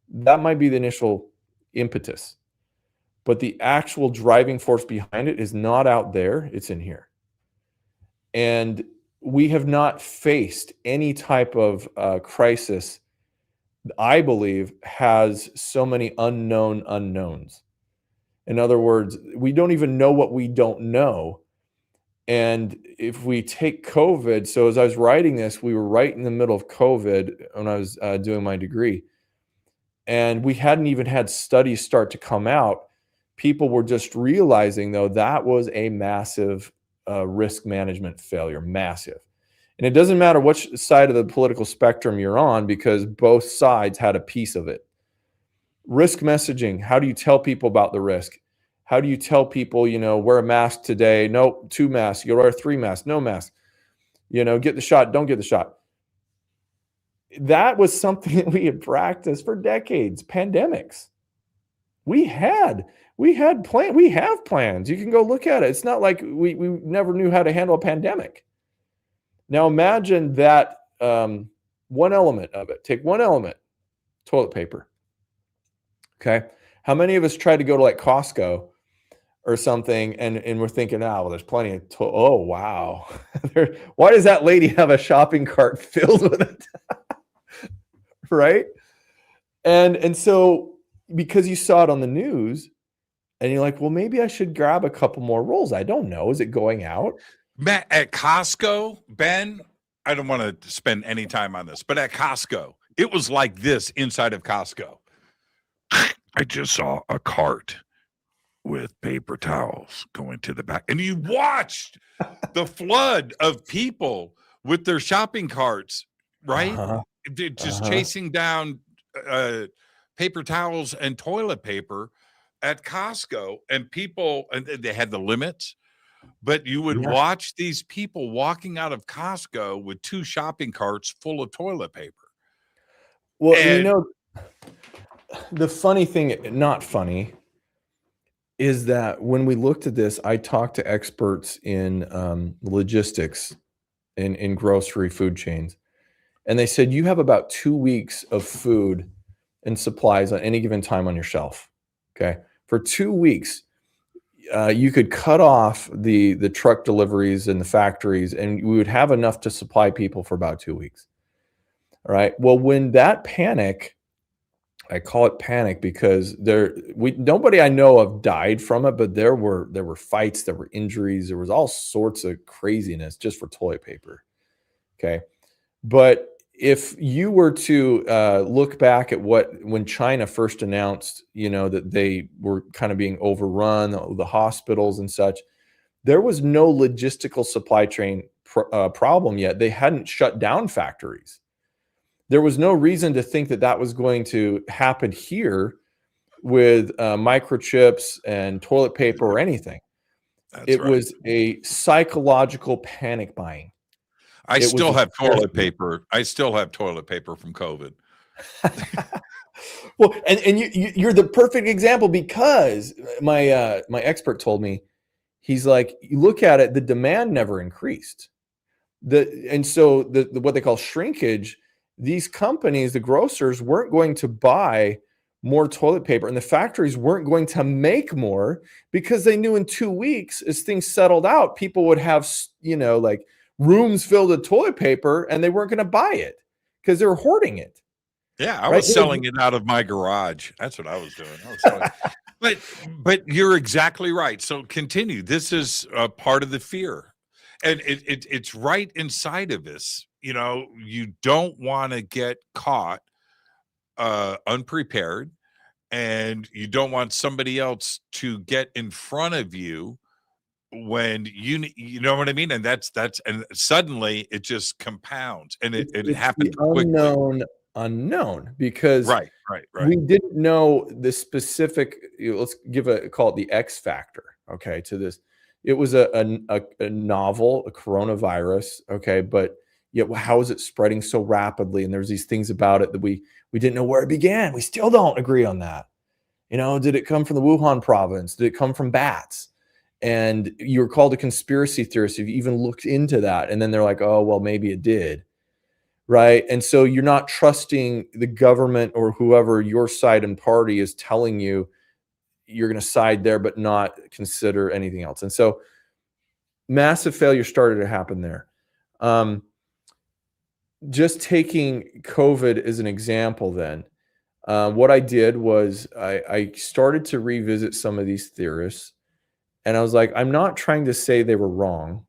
That might be the initial impetus, but the actual driving force behind it is not out there. It's in here. And we have not faced any type of crisis, I believe, has so many unknown unknowns. In other words, we don't even know what we don't know. And if we take COVID, so as I was writing this, we were right in the middle of COVID when I was doing my degree. And we hadn't even had studies start to come out. People were just realizing, though, that was a massive risk management failure, massive. And it doesn't matter which side of the political spectrum you're on, because both sides had a piece of it. Risk messaging. How do you tell people about the risk? How do you tell people, wear a mask today? No, 2 masks. You wear 3 masks. No mask. Get the shot. Don't get the shot. That was something that we had practiced for decades. Pandemics. We have plans. You can go look at it. It's not like we never knew how to handle a pandemic. Now imagine that one element of it. Take one element, toilet paper. Okay. How many of us tried to go to like Costco or something and we're thinking, well, there's plenty of, oh, wow. Why does that lady have a shopping cart filled with it? Right? And so because you saw it on the news and you're like, well, maybe I should grab a couple more rolls. I don't know. Is it going out? Matt, at Costco, Ben, I don't want to spend any time on this, but at Costco, it was like this inside of Costco. I just saw a cart with paper towels going to the back, and you watched the flood of people with their shopping carts, right? Just chasing down paper towels and toilet paper at Costco, and people, and they had the limits. But you would watch these people walking out of Costco with 2 shopping carts full of toilet paper. Well, the funny thing, not funny, is that when we looked at this, I talked to experts in logistics in grocery food chains. And they said, you have about 2 weeks of food and supplies on any given time on your shelf. Okay. For 2 weeks, you could cut off the truck deliveries and the factories, and we would have enough to supply people for about 2 weeks. All right. Well, when that panic, I call it panic because nobody I know of died from it, but there were fights, there were injuries, there was all sorts of craziness just for toilet paper. Okay. But if you were to look back at when China first announced, that they were kind of being overrun, the hospitals and such, there was no logistical supply chain problem yet. They hadn't shut down factories. There was no reason to think that was going to happen here with microchips and toilet paper or anything. That's It right. was a psychological panic buying. I It was still a have scare toilet you. paper. I still have toilet paper from COVID. Well, and you're the perfect example, because my expert told me, he's like, you look at it, the demand never increased. And so the what they call shrinkage, these companies, the grocers, weren't going to buy more toilet paper, and the factories weren't going to make more, because they knew in 2 weeks, as things settled out, people would have, like, rooms filled with toilet paper, and they weren't going to buy it because they were hoarding it. Yeah, I Right? was selling it out of my garage. That's what I was doing. I was selling. But you're exactly right. So continue. This is part of the fear, and it's right inside of us. You don't want to get caught unprepared, and you don't want somebody else to get in front of you when you know what I mean. And that's and suddenly it just compounds, and it It's the happened quickly. unknown, because Right, right, right. we didn't know the specific. Let's call it the X factor. Okay, to this, it was a novel, a coronavirus. Okay, but yet how is it spreading so rapidly? And there's these things about it that we didn't know where it began. We still don't agree on that. Did it come from the Wuhan province? Did it come from bats? And you were called a conspiracy theorist if you even looked into that. And then they're like, oh, well, maybe it did. Right. And so you're not trusting the government or whoever your side and party is telling you. You're going to side there, but not consider anything else. And so massive failure started to happen there. Just taking COVID as an example, then, what I did was I started to revisit some of these theorists. And I was like, I'm not trying to say they were wrong.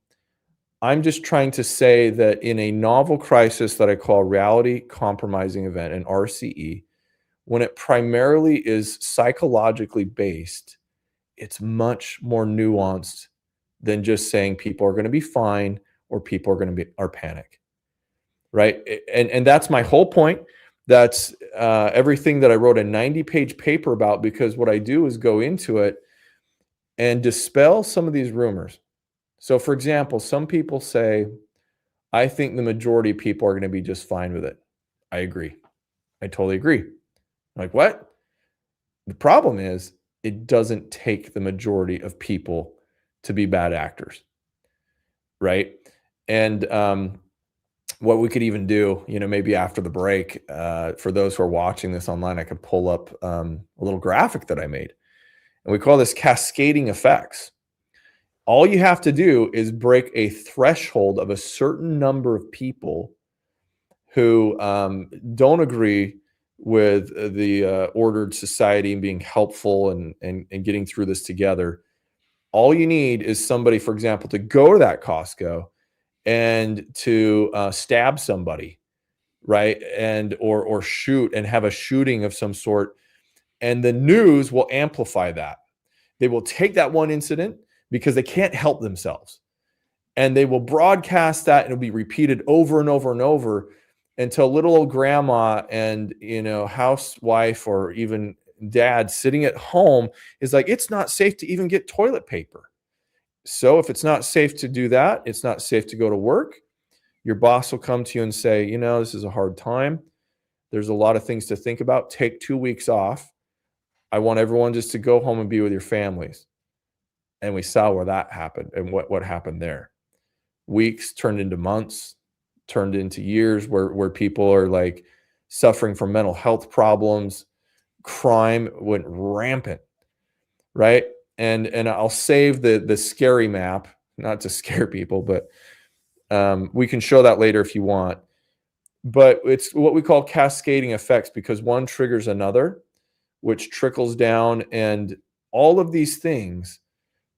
I'm just trying to say that in a novel crisis that I call reality compromising event, an RCE, when it primarily is psychologically based, it's much more nuanced than just saying people are going to be fine or people are going to are panic. Right. And that's my whole point. That's everything that I wrote a 90-page paper about, because what I do is go into it and dispel some of these rumors. So, for example, some people say, I think the majority of people are going to be just fine with it. I agree. I totally agree. I'm like, what? The problem is, it doesn't take the majority of people to be bad actors. Right. And what we could even do, maybe after the break, for those who are watching this online, I could pull up a little graphic that I made. And we call this cascading effects. All you have to do is break a threshold of a certain number of people who don't agree with the ordered society and being helpful and getting through this together. All you need is somebody, for example, to go to that Costco and to stab somebody, right? And or shoot and have a shooting of some sort. And the news will amplify that. They will take that one incident because they can't help themselves. And they will broadcast that, and it'll be repeated over and over and over until little old grandma and, housewife or even dad sitting at home is like, it's not safe to even get toilet paper. So if it's not safe to do that, it's not safe to go to work. Your boss will come to you and say, this is a hard time. There's a lot of things to think about. Take 2 weeks off. I want everyone just to go home and be with your families. And we saw where that happened and what happened there. Weeks turned into months, turned into years where people are like suffering from mental health problems. Crime went rampant, right? And I'll save the scary map, not to scare people, but we can show that later if you want. But it's what we call cascading effects, because one triggers another, which trickles down, and all of these things,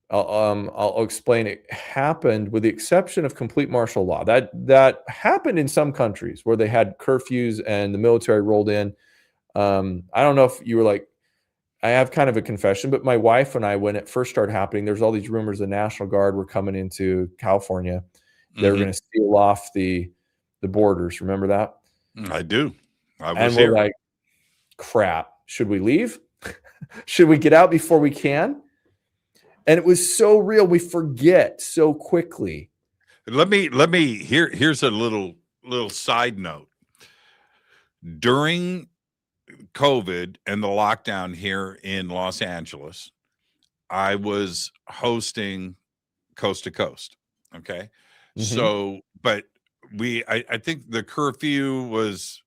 I'll explain. It happened with the exception of complete martial law. That happened in some countries where they had curfews and the military rolled in. I don't know if you were like, I have kind of a confession, but my wife and I, when it first started happening, there's all these rumors the National Guard were coming into California. They were going to seal off the borders. Remember that? I do. I was and here. We're like, crap. Should we leave? Should we get out before we can? And it was so real. We forget so quickly. Here's a little side note. During COVID and the lockdown here in Los Angeles, I was hosting Coast to Coast. Okay. So, but I think the curfew was,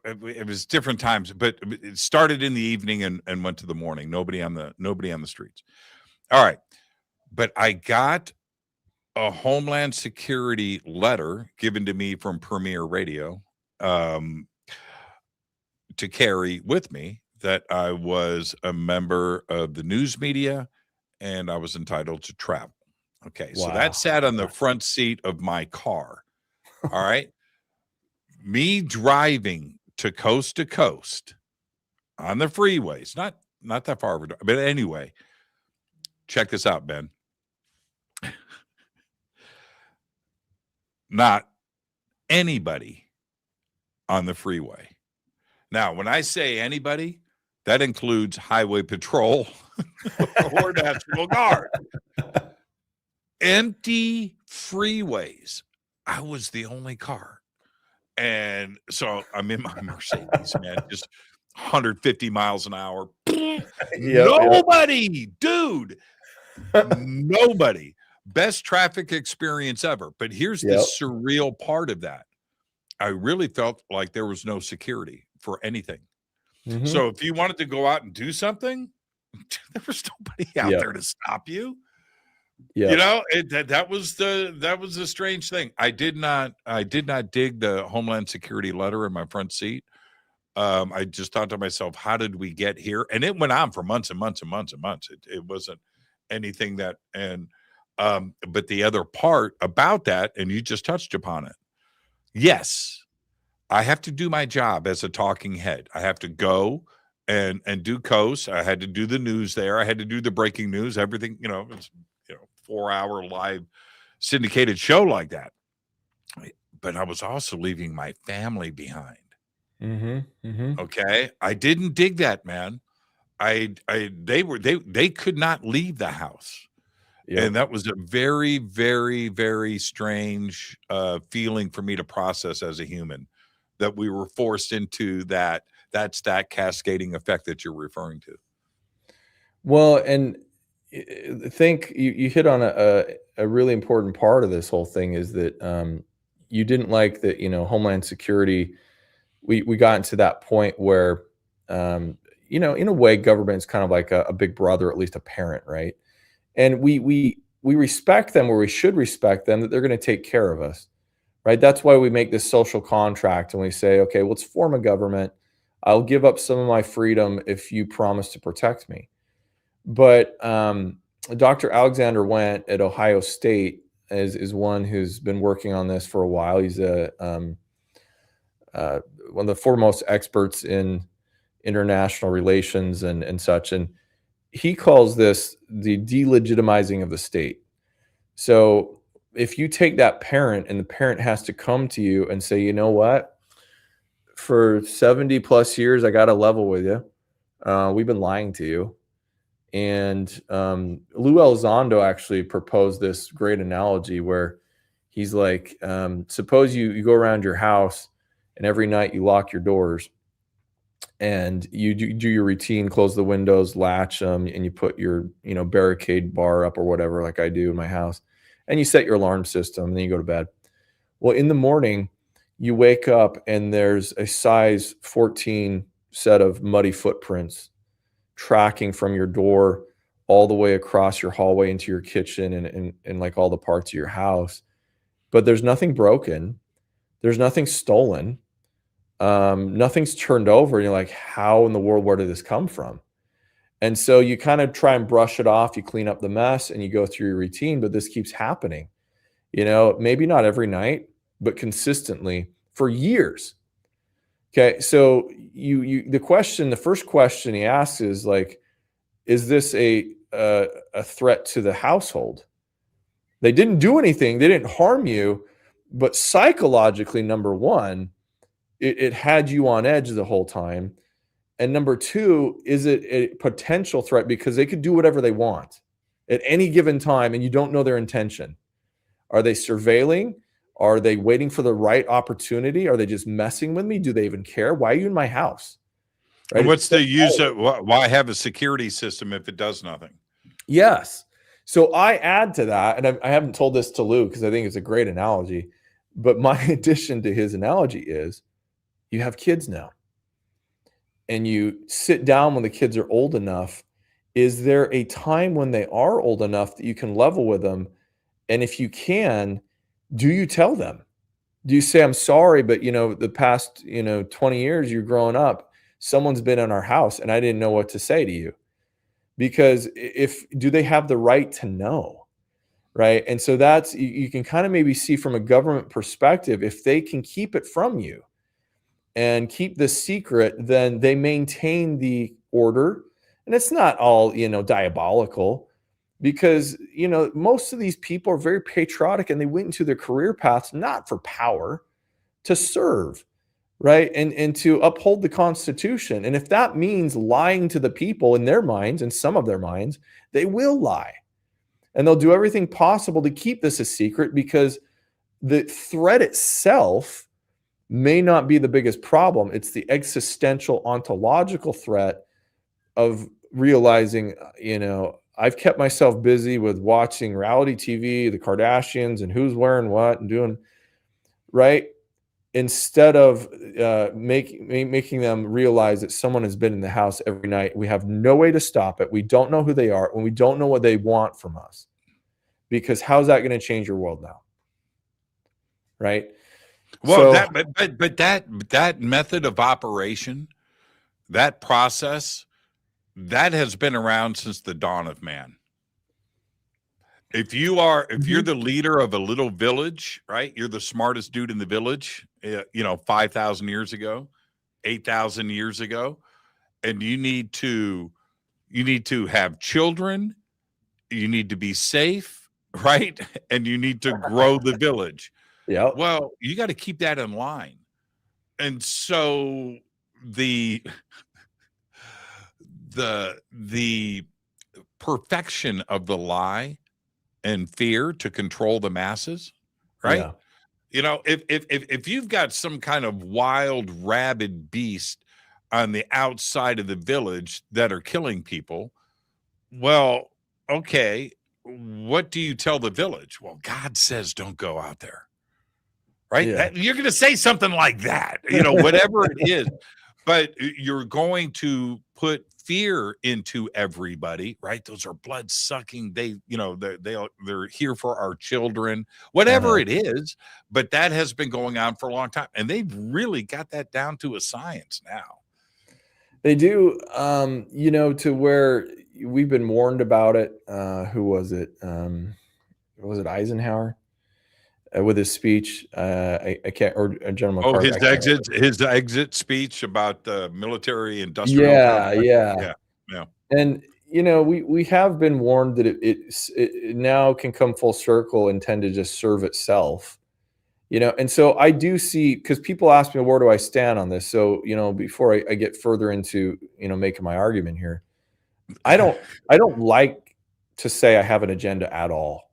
it was different times, but it started in the evening and went to the morning. Nobody on the streets. All right. But I got a Homeland Security letter given to me from Premier Radio, to carry with me, that I was a member of the news media and I was entitled to travel. Okay. So that sat on the front seat of my car. All right. Me driving to Coast on the freeways, not that far, but anyway, check this out, Ben. Not anybody on the freeway. Now, when I say anybody, that includes Highway Patrol or National Guard. Empty freeways. I was the only car. And so I'm in my Mercedes, man, just 150 miles an hour. Nobody, dude. Nobody. Best traffic experience ever. But here's the surreal part of that. I really felt like there was no security for anything. So if you wanted to go out and do something, there was nobody out there to stop you. You know, that was the strange thing. I did not dig the Homeland Security letter in my front seat. I just thought to myself, how did we get here? And it went on for months and months and months and months. It wasn't anything that, but the other part about that, and you just touched upon it. Yes, I have to do my job as a talking head. I have to go and do Coast. I had to do the news there. I had to do the breaking news, everything, it's 4-hour live syndicated show like that. But I was also leaving my family behind. Okay. I didn't dig that, man. They could not leave the house. And that was a very, very, very strange feeling for me to process as a human, that we were forced into that. That's that cascading effect that you're referring to. Well, and I think you hit on a really important part of this whole thing, is that you didn't like that, Homeland Security, we got into that point where, in a way, government's kind of like a big brother, at least a parent, right? And we respect them where we should respect them, that they're going to take care of us, right? That's why we make this social contract and we say, okay, let's form a government. I'll give up some of my freedom if you promise to protect me. But Dr. Alexander Wendt at Ohio State is one who's been working on this for a while. He's one of the foremost experts in international relations and such. And he calls this the delegitimizing of the state. So if you take that parent and the parent has to come to you and say, you know what, for 70 plus years, I got to level with you. We've been lying to you. And Lou Elizondo actually proposed this great analogy where he's like, suppose you go around your house and every night you lock your doors and you do your routine, close the windows, latch them, and you put your barricade bar up or whatever, like I do in my house, and you set your alarm system, and then you go to bed. Well, in the morning, you wake up and there's a size 14 set of muddy footprints tracking from your door all the way across your hallway into your kitchen and like all the parts of your house. But there's nothing broken. There's nothing stolen. Nothing's turned over. And you're like, how in the world, where did this come from? And so you kind of try and brush it off. You clean up the mess and you go through your routine, but this keeps happening, maybe not every night, but consistently for years. Okay. So the first question he asks is like, is this a threat to the household? They didn't do anything. They didn't harm you, but psychologically, number one, it had you on edge the whole time. And number two, is it a potential threat because they could do whatever they want? at any given time, and you don't know their intention. Are they surveilling? Are they waiting for the right opportunity? Are they just messing with me? Do they even care? Why are you in my house? Right? And what's the use of why have a security system if it does nothing? Yes. So I add to that, and I haven't told this to Lou because I think it's a great analogy, but my addition to his analogy is you have kids now and you sit down when the kids are old enough. Is there a time when they are old enough that you can level with them? And if you can, do you tell them? Do you say, I'm sorry, but the past, 20 years you're growing up, someone's been in our house and I didn't know what to say to you? Because do they have the right to know? Right. And so that's, you can kind of maybe see from a government perspective, if they can keep it from you and keep this secret, then they maintain the order. And it's not all, diabolical, because, most of these people are very patriotic and they went into their career paths, not for power, to serve. Right. And to uphold the Constitution. And if that means lying to the people in their minds, and some of their minds, they will lie. And they'll do everything possible to keep this a secret, because the threat itself may not be the biggest problem. It's the existential ontological threat of realizing, I've kept myself busy with watching reality TV, the Kardashians, and who's wearing what and doing, right? Instead of making them realize that someone has been in the house every night. We have no way to stop it. We don't know who they are, and we don't know what they want from us. Because how's that going to change your world now? Right? Well, that method of operation, that process, that has been around since the dawn of man. If you're the leader of a little village, right? You're the smartest dude in the village, 5,000 years ago, 8,000 years ago, and you need to have children, you need to be safe, right? And you need to grow the village. Yeah. Well, you got to keep that in line. And so the perfection of the lie and fear to control the masses, right? Yeah. If you've got some kind of wild, rabid beast on the outside of the village that are killing people, well, okay, what do you tell the village? Well, God says don't go out there, right? Yeah. You're going to say something like that, whatever it is, but you're going to put fear into everybody, right? Those are blood sucking. They're here for our children, whatever it is. But that has been going on for a long time, and they've really got that down to a science now. They do, to where we've been warned about it. Who was it? Was it Eisenhower? With his speech, I can't, or General MacArthur. His exit speech about the military industrial. Yeah. And we have been warned that it now can come full circle and tend to just serve itself. And so I do see, because people ask me, where do I stand on this? So before I get further into making my argument here, I don't like to say I have an agenda at all.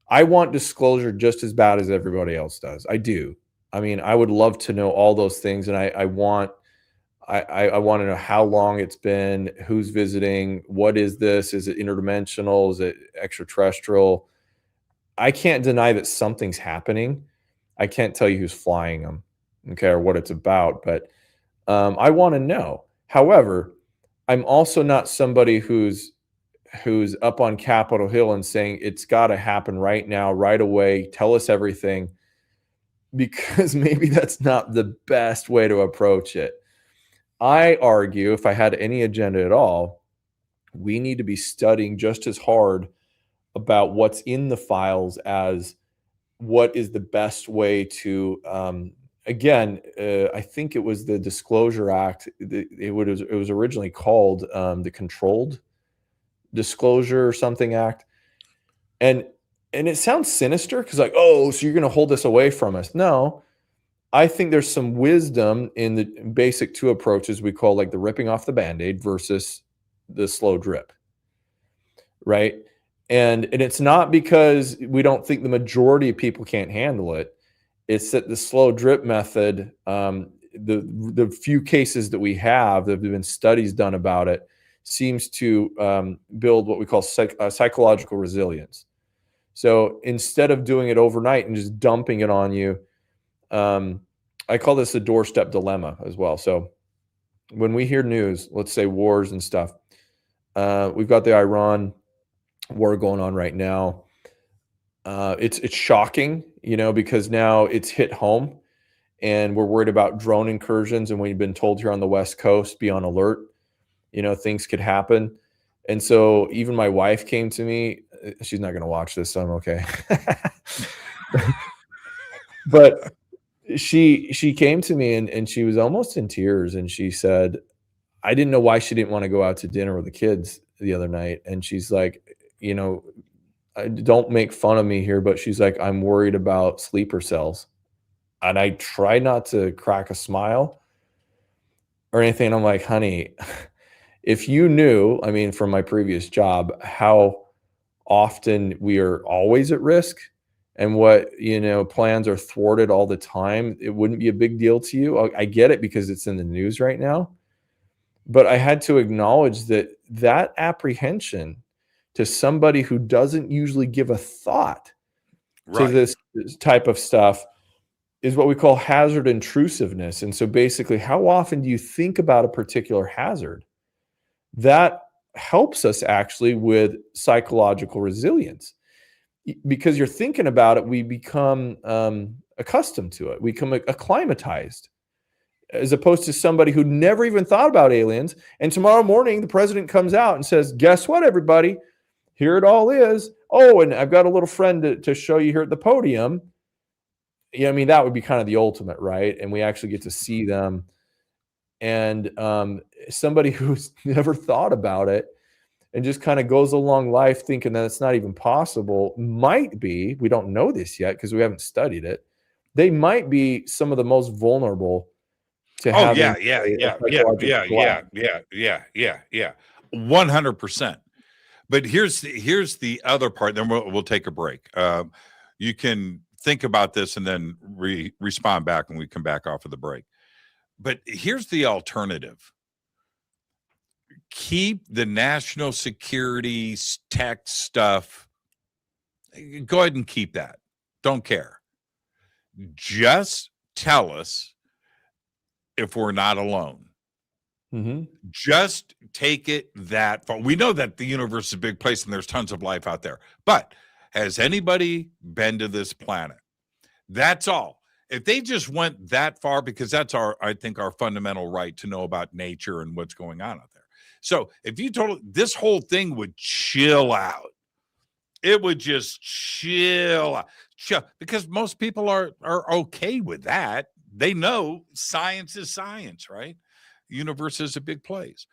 I want disclosure just as bad as everybody else does. I do. I mean, I would love to know all those things, and I want to know how long it's been, who's visiting, what is this? Is it interdimensional? Is it extraterrestrial? I can't deny that something's happening. I can't tell you who's flying them, okay, or what it's about, but I want to know. However, I'm also not somebody who's up on Capitol Hill and saying it's got to happen right now, right away, tell us everything, because maybe that's not the best way to approach it. I argue, if I had any agenda at all, we need to be studying just as hard about what's in the files as what is the best way to, I think it was the Disclosure Act. It was originally called the Controlled Disclosure or something Act, and it sounds sinister because so you're going to hold this away from us. No, I think there's some wisdom in the basic two approaches we call, like, the ripping off the Band-Aid versus the slow drip, right? And it's not because we don't think the majority of people can't handle it. It's that the slow drip method, the few cases that we have, there have been studies done about it, seems to build what we call psychological resilience. So instead of doing it overnight and just dumping it on you, I call this the doorstep dilemma as well. So when we hear news, let's say wars and stuff, we've got the Iran war going on right now. It's shocking, because now it's hit home, and we're worried about drone incursions. And we've been told here on the West Coast, be on alert. Things could happen. And so even my wife came to me. She's not going to watch this, so I'm okay. But she came to me and she was almost in tears, and she said, I didn't know why she didn't want to go out to dinner with the kids the other night. And she's like, don't make fun of me here, but she's like, I'm worried about sleeper cells. And I try not to crack a smile or anything. I'm like, honey, if you knew, from my previous job, how often we are always at risk and what, plans are thwarted all the time, it wouldn't be a big deal to you. I get it because it's in the news right now. But I had to acknowledge that apprehension to somebody who doesn't usually give a thought to this type of stuff is what we call hazard intrusiveness. And so basically, how often do you think about a particular hazard? That helps us actually with psychological resilience. Because you're thinking about it, we become accustomed to it. We become acclimatized, as opposed to somebody who never even thought about aliens. And tomorrow morning, the president comes out and says, guess what, everybody? Here it all is. Oh, and I've got a little friend to show you here at the podium. That would be kind of the ultimate, right? And we actually get to see them. And somebody who's never thought about it and just kind of goes along life thinking that it's not even possible might be, we don't know this yet because we haven't studied it, they might be some of the most vulnerable to having yeah, 100%. But here's the other part. Then we'll take a break. You can think about this and then respond back when we come back off of the break. But here's the alternative. Keep the national security tech stuff. Go ahead and keep that. Don't care. Just tell us if we're not alone. Mm-hmm. Just take it that far. We know that the universe is a big place and there's tons of life out there. But has anybody been to this planet? That's all. If they just went that far, because that's I think our fundamental right to know about nature and what's going on out there. So if you told this whole thing would chill out, it would just chill out. Because most people are okay with that. They know science is science, right? Universe is a big place,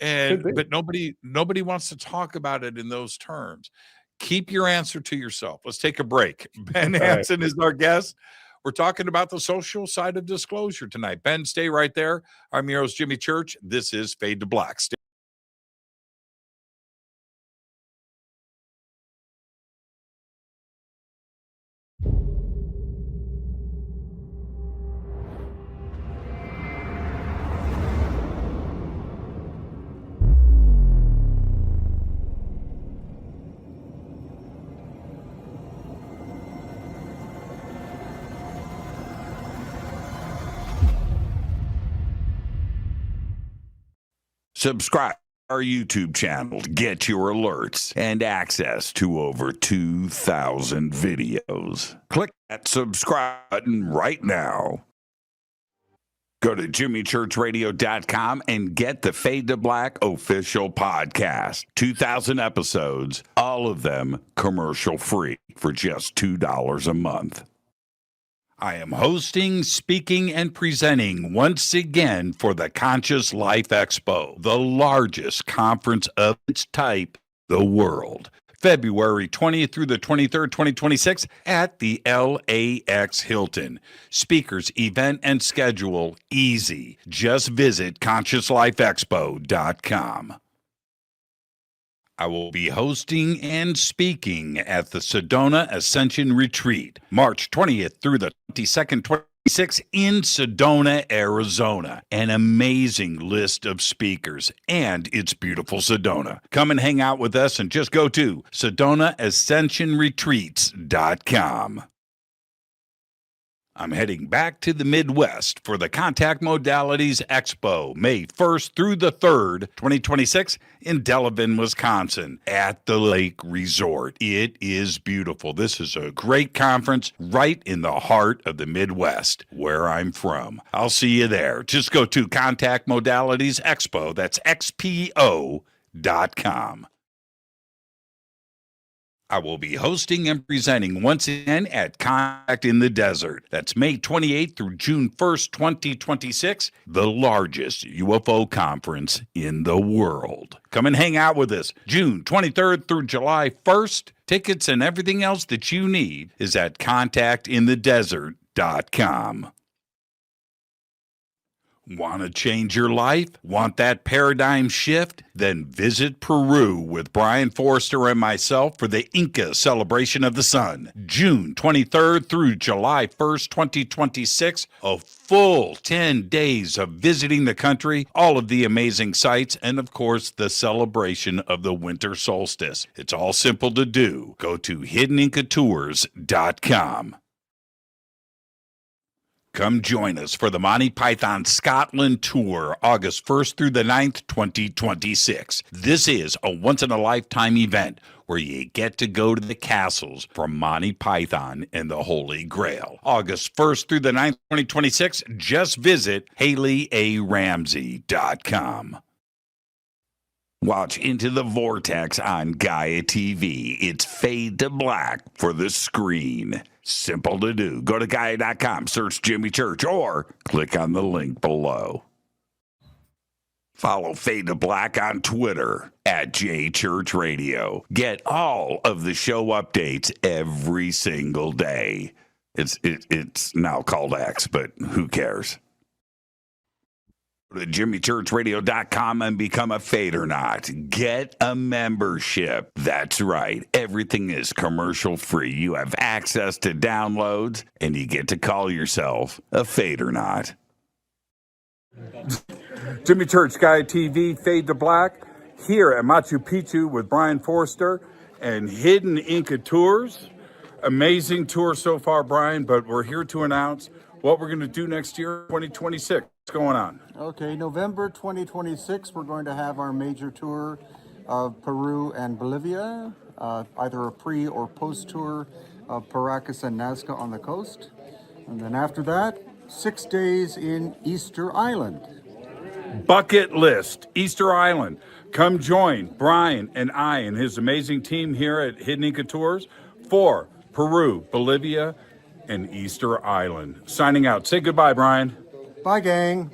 but nobody wants to talk about it in those terms. Keep your answer to yourself. Let's take a break. Ben Hansen is our guest. We're talking about the social side of disclosure tonight. Ben, stay right there. I'm your host, Jimmy Church. This is Fade to Black. Subscribe to our YouTube channel to get your alerts and access to over 2,000 videos. Click that subscribe button right now. Go to jimmychurchradio.com and get the Fade to Black official podcast. 2,000 episodes, all of them commercial free for just $2 a month. I am hosting, speaking, and presenting once again for the Conscious Life Expo, the largest conference of its type in the world. February 20th through the 23rd, 2026 at the LAX Hilton. Speakers, event, and schedule easy. Just visit ConsciousLifeExpo.com. I will be hosting and speaking at the Sedona Ascension Retreat, March 20th through the 22nd, 26th in Sedona, Arizona. An amazing list of speakers, and it's beautiful Sedona. Come and hang out with us and just go to SedonaAscensionRetreats.com. I'm heading back to the Midwest for the Contact Modalities Expo, May 1st through the 3rd, 2026, in Delavan, Wisconsin, at the Lake Resort. It is beautiful. This is a great conference right in the heart of the Midwest, where I'm from. I'll see you there. Just go to Contact Modalities Expo, that's XPO.com. I will be hosting and presenting once again at Contact in the Desert. That's May 28th through June 1st, 2026, the largest UFO conference in the world. Come and hang out with us June 23rd through July 1st. Tickets and everything else that you need is at contactinthedesert.com. Want to change your life? Want that paradigm shift? Then visit Peru with Brian Forrester and myself for the Inca Celebration of the Sun, June 23rd through July 1st, 2026. A full 10 days of visiting the country, all of the amazing sights, and of course, the celebration of the winter solstice. It's all simple to do. Go to hiddenincatours.com. Come join us for the Monty Python Scotland Tour, August 1st through the 9th, 2026. This is a once-in-a-lifetime event where you get to go to the castles from Monty Python and the Holy Grail. August 1st through the 9th, 2026. Just visit HaleyARamsey.com. Watch Into the Vortex on Gaia TV. It's Fade to Black for the screen. Simple to do. Go to Gaia.com, search Jimmy Church, or click on the link below. Follow Fade to Black on Twitter at JChurchRadio. Get all of the show updates every single day. It's now called X, but who cares? Go to JimmyChurchRadio.com and become a Fadernaut. Get a membership. That's right. Everything is commercial free. You have access to downloads, and you get to call yourself a Fadernaut. Jimmy Church, Gaia TV, Fade to Black, here at Machu Picchu with Brian Forrester and Hidden Inca Tours. Amazing tour so far, Brian, but we're here to announce what we're going to do next year, 2026. What's going on? Okay, November 2026, we're going to have our major tour of Peru and Bolivia, either a pre or post tour of Paracas and Nazca on the coast. And then after that, 6 days in Easter Island. Bucket list, Easter Island. Come join Brian and I and his amazing team here at Hidden Inca Tours for Peru, Bolivia, and Easter Island. Signing out. Say goodbye, Brian. Bye, gang.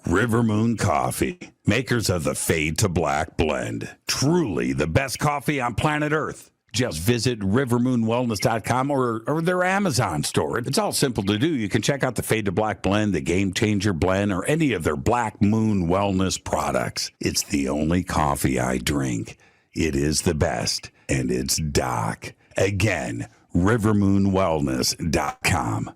River Moon Coffee, makers of the Fade to Black blend. Truly the best coffee on planet Earth. Just visit rivermoonwellness.com or their Amazon store. It's all simple to do. You can check out the Fade to Black blend, the Game Changer blend, or any of their Black Moon Wellness products. It's the only coffee I drink. It is the best, and it's Doc. Again, rivermoonwellness.com.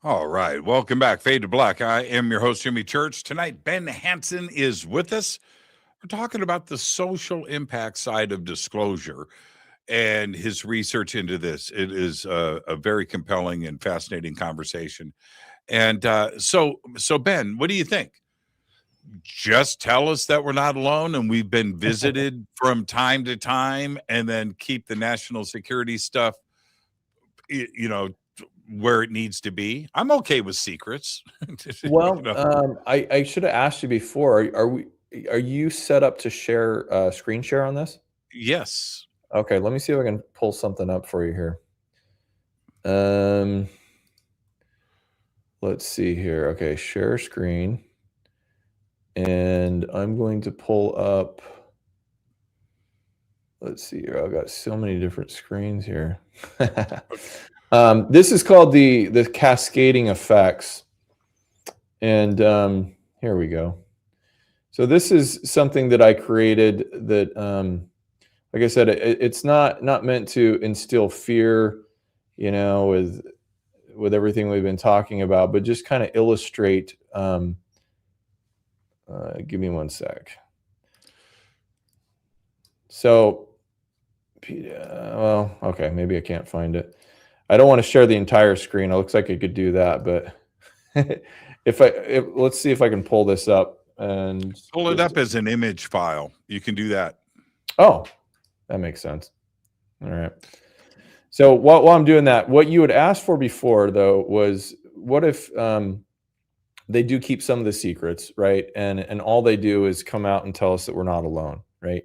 All right. Welcome back. Fade to Black. I am your host, Jimmy Church. Tonight, Ben Hansen is with us. We're talking about the social impact side of disclosure and his research into this. It is a very compelling and fascinating conversation. And so Ben, what do you think? Just tell us that we're not alone and we've been visited from time to time, and then keep the national security stuff, where it needs to be. I'm okay with secrets. Well, I should have asked you before. Are you set up to share screen share on this? Yes. Okay, let me see if I can pull something up for you here. Let's see here. Okay, share screen. And I'm going to pull up, let's see here. I've got so many different screens here. This is called the cascading effects. And here we go. So this is something that I created that, like I said, it's not meant to instill fear, you know, with everything we've been talking about, but just kind of illustrate. Give me one sec. So, well, okay, maybe I can't find it. I don't want to share the entire screen. It looks like I could do that, but let's see if I can pull this up and pull it up as an image file. You can do that. Oh, that makes sense. All right. So while I'm doing that, what you had asked for before, though, was what if they do keep some of the secrets, right? And all they do is come out and tell us that we're not alone, right?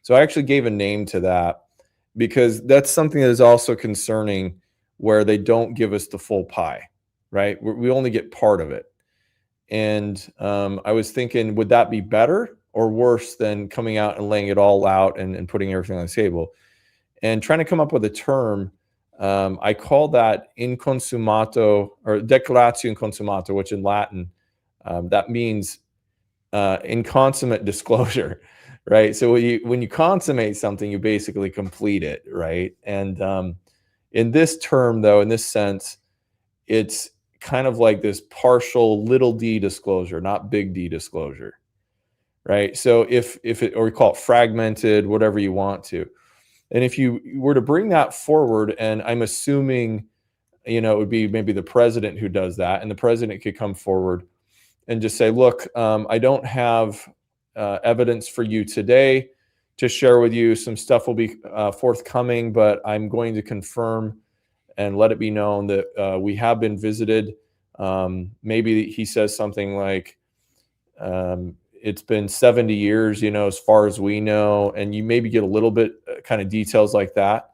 So I actually gave a name to that because that's something that is also concerning, where they don't give us the full pie, right? We only get part of it. And I was thinking, would that be better or worse than coming out and laying it all out and putting everything on the table? And trying to come up with a term, I call that inconsumato, or declaratio inconsumato, which in Latin, that means inconsummate disclosure, right? So when you consummate something, you basically complete it, right? And in this term, though, in this sense, it's kind of like this partial little d disclosure, not big D disclosure, right? So if it, or we call it fragmented, whatever you want to. And if you were to bring that forward, and I'm assuming, you know, it would be maybe the president who does that, and the president could come forward and just say, look, I don't have evidence for you today to share with you. Some stuff will be forthcoming, but I'm going to confirm and let it be known that we have been visited. Maybe he says something like, it's been 70 years, you know, as far as we know, and you maybe get a little bit kind of details like that.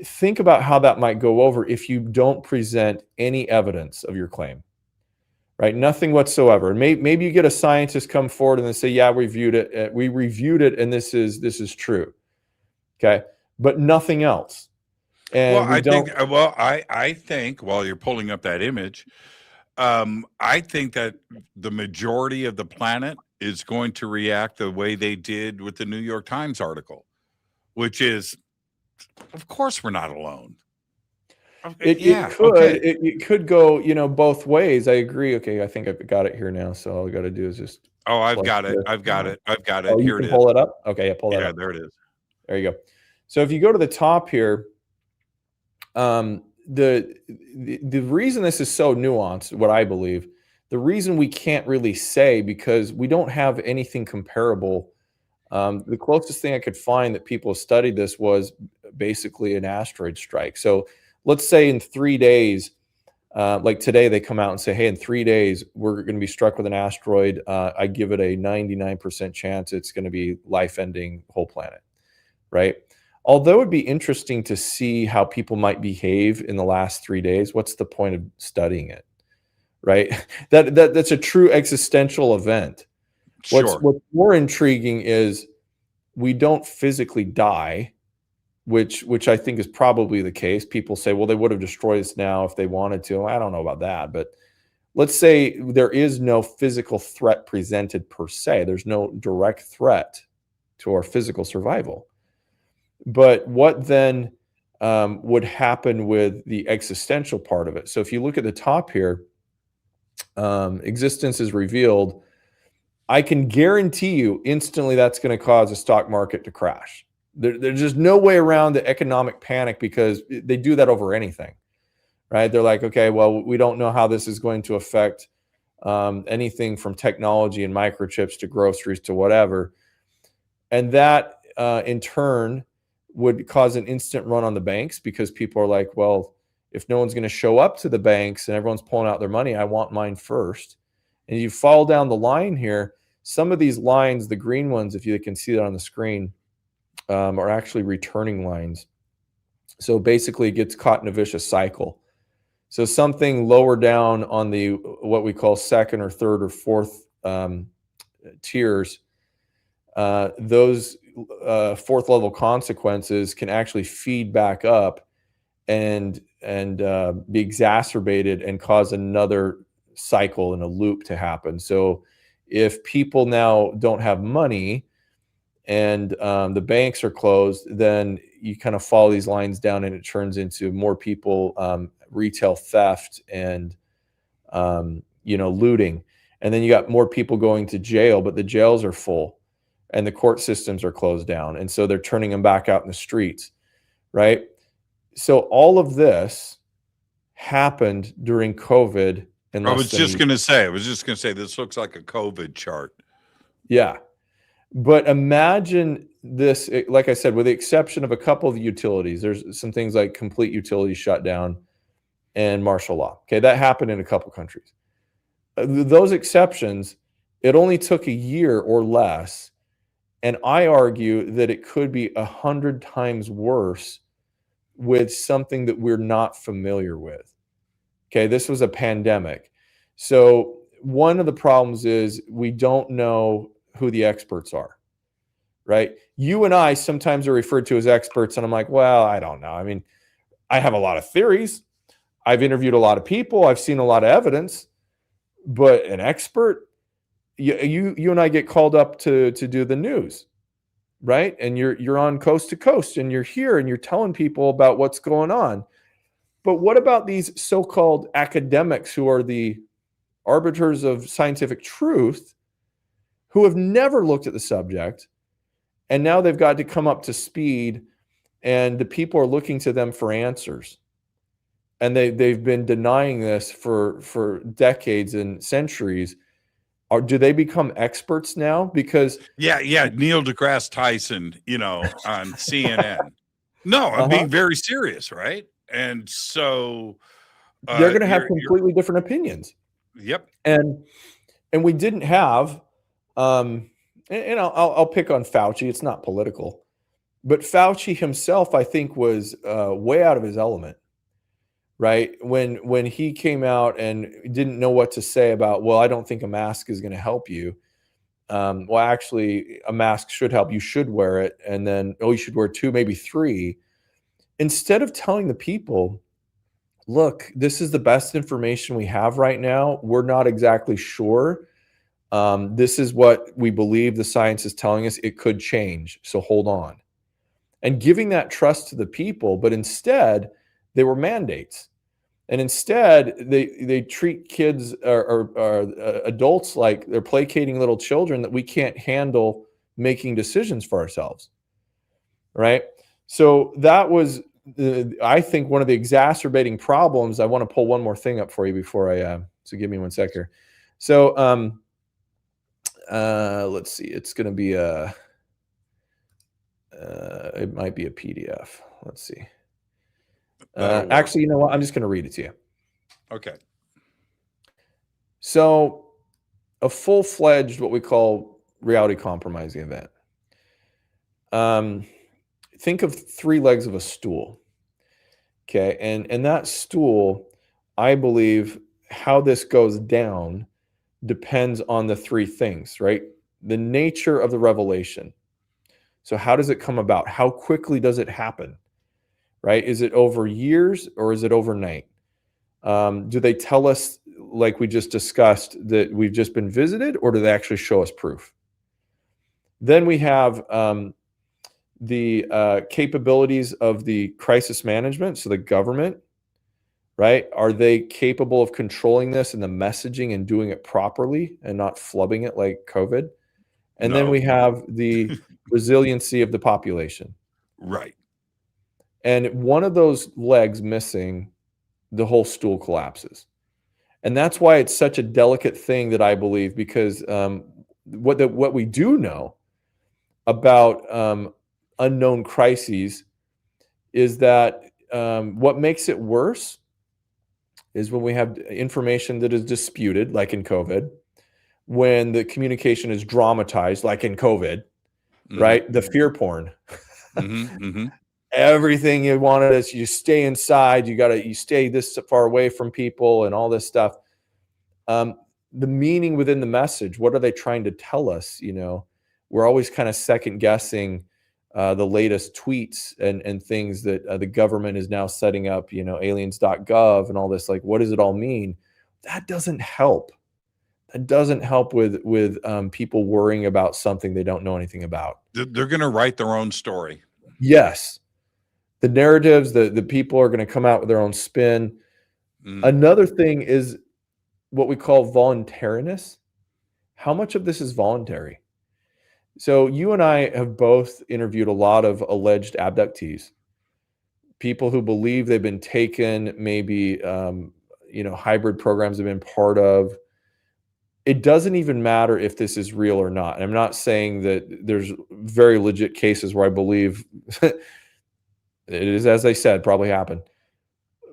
Think about how that might go over if you don't present any evidence of your claim, right? Nothing whatsoever. And maybe you get a scientist come forward and they say, yeah, we reviewed it, and this is true. Okay. But nothing else. And I think while you're pulling up that image, I think that the majority of the planet is going to react the way they did with the New York Times article, which is, of course, we're not alone. It could go, you know, both ways. I agree. Okay, I think I've got it here now. So all I got to do is just. Oh, I've got it. Oh, here you it can pull it up. Okay, yeah, pull that up. Yeah, there it is. There you go. So if you go to the top here, the reason this is so nuanced, what I believe, the reason we can't really say, because we don't have anything comparable. The closest thing I could find that people have studied this was basically an asteroid strike. So let's say in 3 days, like today, they come out and say, hey, in 3 days, we're going to be struck with an asteroid. I give it a 99% chance it's going to be life-ending whole planet, right? Although it'd be interesting to see how people might behave in the last 3 days, what's the point of studying it, right? That's a true existential event. Sure. What's more intriguing is we don't physically die, which I think is probably the case. People say, well, they would have destroyed us now if they wanted to. I don't know about that, but let's say there is no physical threat presented per se. There's no direct threat to our physical survival. But what then would happen with the existential part of it? So if you look at the top here, existence is revealed. I can guarantee you instantly that's going to cause a stock market to crash. There's just no way around the economic panic, because they do that over anything, right? They're like, okay, well, we don't know how this is going to affect anything from technology and microchips to groceries to whatever. And that in turn would cause an instant run on the banks, because people are like, well, if no one's going to show up to the banks and everyone's pulling out their money, I want mine first. And you fall down the line here, some of these lines, the green ones, if you can see that on the screen, are actually returning lines. So basically, it gets caught in a vicious cycle. So something lower down on the what we call second or third or fourth tiers, those fourth level consequences can actually feed back up and be exacerbated and cause another cycle and a loop to happen. So if people now don't have money and the banks are closed, then you kind of follow these lines down and it turns into more people, retail theft and looting. And then you got more people going to jail, but the jails are full and the court systems are closed down. And so they're turning them back out in the streets, right? So all of this happened during COVID. I was just going to say, this looks like a COVID chart. Yeah. But imagine this, like I said, with the exception of a couple of utilities, there's some things like complete utility shutdown and martial law. Okay, that happened in a couple countries. Those exceptions, it only took a year or less. And I argue that it could be 100 times worse with something that we're not familiar with. Okay, this was a pandemic. So one of the problems is we don't know who the experts are, right? You and I sometimes are referred to as experts, and I'm like, well, I don't know. I mean, I have a lot of theories. I've interviewed a lot of people. I've seen a lot of evidence, but an expert, you and I get called up to do the news, right? And you're on coast to coast, and you're here, and you're telling people about what's going on. But what about these so-called academics who are the arbiters of scientific truth, who have never looked at the subject, and now they've got to come up to speed, and the people are looking to them for answers. And they've been denying this for decades and centuries. Do they become experts now? Because yeah, Neil deGrasse Tyson, on CNN. No, I'm being very serious, right? And so they're going to have completely different opinions. Yep. And we didn't have, and I'll pick on Fauci. It's not political, but Fauci himself, I think, was way out of his element, right? When he came out and didn't know what to say about, well, I don't think a mask is going to help you. Well, actually, a mask should help. You should wear it. And then, you should wear 2, maybe 3. Instead of telling the people, look, this is the best information we have right now. We're not exactly sure. This is what we believe the science is telling us. It could change. So hold on. And giving that trust to the people, but instead they were mandates. And instead they treat kids or adults like they're placating little children that we can't handle making decisions for ourselves. Right? So that was, I think, one of the exacerbating problems. I want to pull one more thing up for you before so give me 1 sec here. So let's see. It's going to be it might be a PDF. Let's see. Actually, you know what? I'm just going to read it to you. Okay. So a full-fledged, what we call reality compromising event. Think of 3 legs of a stool. Okay. And that stool, I believe, how this goes down depends on the 3 things, right? The nature of the revelation. So how does it come about? How quickly does it happen? Right? Is it over years or is it overnight? Do they tell us, like we just discussed, that we've just been visited, or do they actually show us proof? Then we have the capabilities of the crisis management, so the government, right? Are they capable of controlling this and the messaging and doing it properly and not flubbing it like COVID? And then we have the resiliency of the population. Right. And one of those legs missing, the whole stool collapses. And that's why it's such a delicate thing, that I believe, because what we do know about unknown crises is that what makes it worse is when we have information that is disputed, like in COVID, when the communication is dramatized, like in COVID, right? The fear porn. Everything you wanted is you stay inside, you stay this far away from people and all this stuff. The meaning within the message, what are they trying to tell us? We're always kind of second guessing the latest tweets and things that the government is now setting up, aliens.gov and all this. Like, what does it all mean? That doesn't help. That doesn't help with people worrying about something they don't know anything about. They're going to write their own story. Yes. The narratives, the people are going to come out with their own spin. Another thing is what we call voluntariness. How much of this is voluntary? So you and I have both interviewed a lot of alleged abductees, people who believe they've been taken, maybe, hybrid programs have been part of. It doesn't even matter if this is real or not. And I'm not saying that there's very legit cases where I believe it is, as I said, probably happened.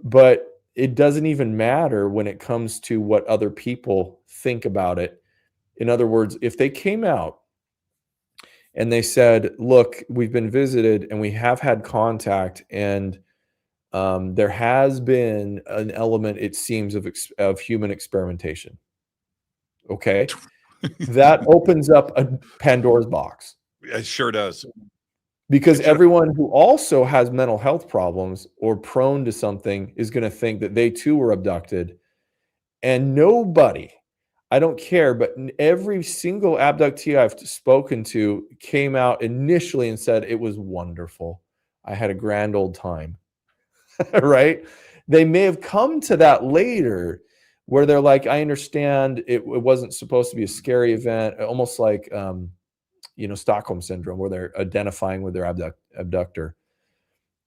But it doesn't even matter when it comes to what other people think about it. In other words, if they came out and they said, look, we've been visited and we have had contact, and there has been an element, it seems, of human experimentation. Okay. That opens up a Pandora's box. It sure does. Because everyone who also has mental health problems or prone to something is going to think that they too were abducted. And nobody, I don't care, but every single abductee I've spoken to came out initially and said it was wonderful. I had a grand old time. Right? They may have come to that later where they're like, I understand it wasn't supposed to be a scary event, almost like Stockholm syndrome, where they're identifying with their abductor.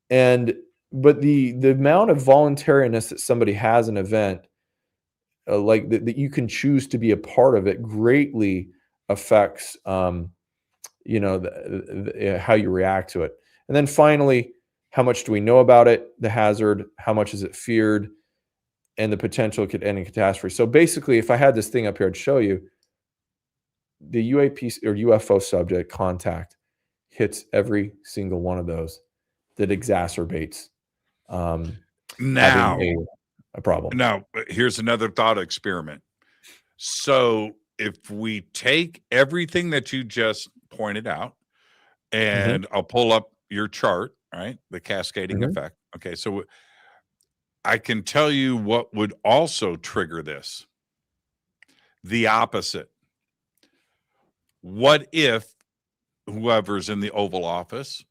But the amount of voluntariness that somebody has an event, like that you can choose to be a part of it, greatly affects how you react to it. And then finally, how much do we know about it, the hazard, how much is it feared, and the potential could end in catastrophe. So basically, if I had this thing up here, I'd show you the UAP or UFO subject contact hits every single one of those that exacerbates having a problem. Now, here's another thought experiment. So if we take everything that you just pointed out, and I'll pull up your chart, right? The cascading effect. Okay, so I can tell you what would also trigger this. The opposite. What if whoever's in the Oval Office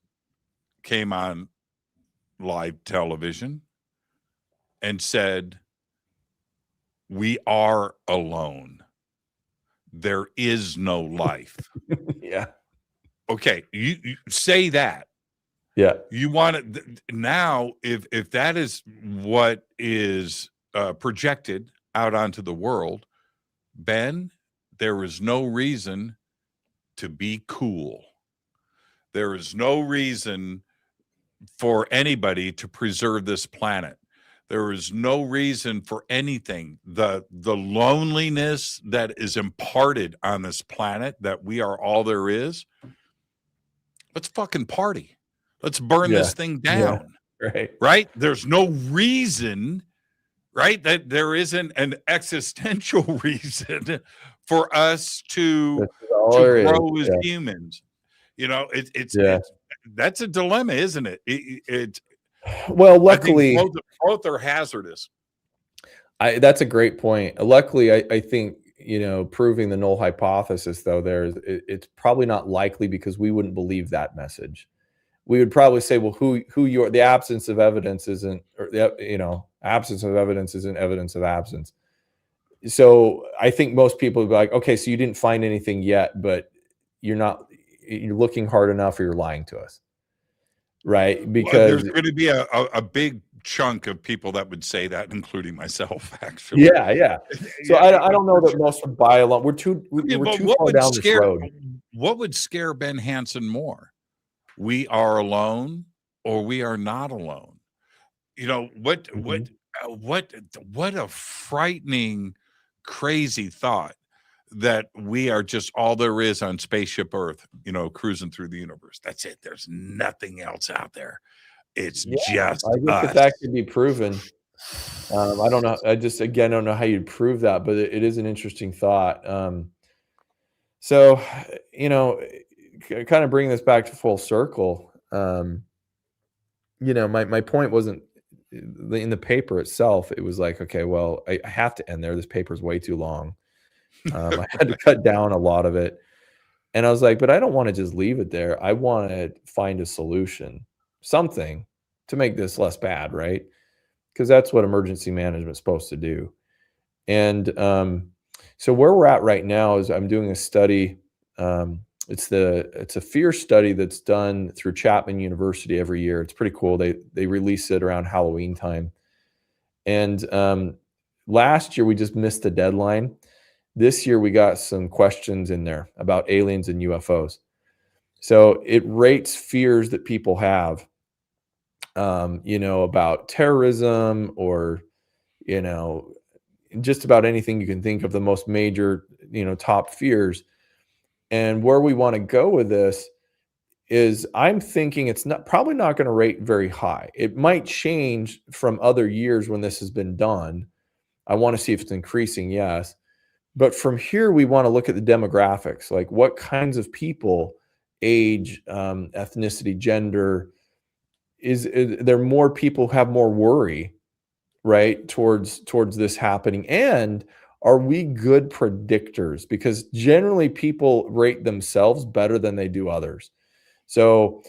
came on live television and said, we are alone. There is no life. Yeah. Okay, you say that. Yeah. You want it now. If that is what is projected out onto the world, Ben, there is no reason to be cool. There is no reason for anybody to preserve this planet. There is no reason for anything. The loneliness that is imparted on this planet, that we are all there is. Let's fucking party. Let's burn this thing down. Yeah. Right? There's no reason, right? That there isn't an existential reason for us to grow as humans. It's that's a dilemma, isn't it? Well, luckily, both are hazardous. That's a great point. Luckily, I think, proving the null hypothesis, though, it's probably not likely, because we wouldn't believe that message. We would probably say, well, the absence of evidence isn't, or absence of evidence isn't evidence of absence. So I think most people would be like, okay, so you didn't find anything yet, but you're looking hard enough, or you're lying to us. Right? Because there's going to be a big chunk of people that would say that, including myself, actually. Yeah. So I don't know that most would buy along. We're too far down this road. What would scare Ben Hansen more? We are alone, or we are not alone? What a frightening, crazy thought that we are just all there is on spaceship Earth, cruising through the universe. That's it. There's nothing else out there. It's just I guess if us. that could be proven, I don't know. I just, again, don't know how you'd prove that, but it is an interesting thought. So, kind of bringing this back to full circle, my point wasn't in the paper itself. It was like, okay, well, I have to end there. This paper is way too long. I had to cut down a lot of it. And I was like, but I don't want to just leave it there. I want to find a solution, something to make this less bad, right? Because that's what emergency management is supposed to do. And so where we're at right now is I'm doing a study. It's a fear study that's done through Chapman University every year. It's pretty cool. They release it around Halloween time. And last year we just missed the deadline. This year we got some questions in there about aliens and UFOs. So it rates fears that people have, about terrorism or, just about anything you can think of, the most major, top fears. And where we want to go with this is I'm thinking it's probably not going to rate very high. It might change from other years when this has been done. I want to see if it's increasing, yes. But from here, we want to look at the demographics, like what kinds of people, age, ethnicity, gender, is there more people who have more worry, right, towards this happening? And are we good predictors? Because generally people rate themselves better than they do others. So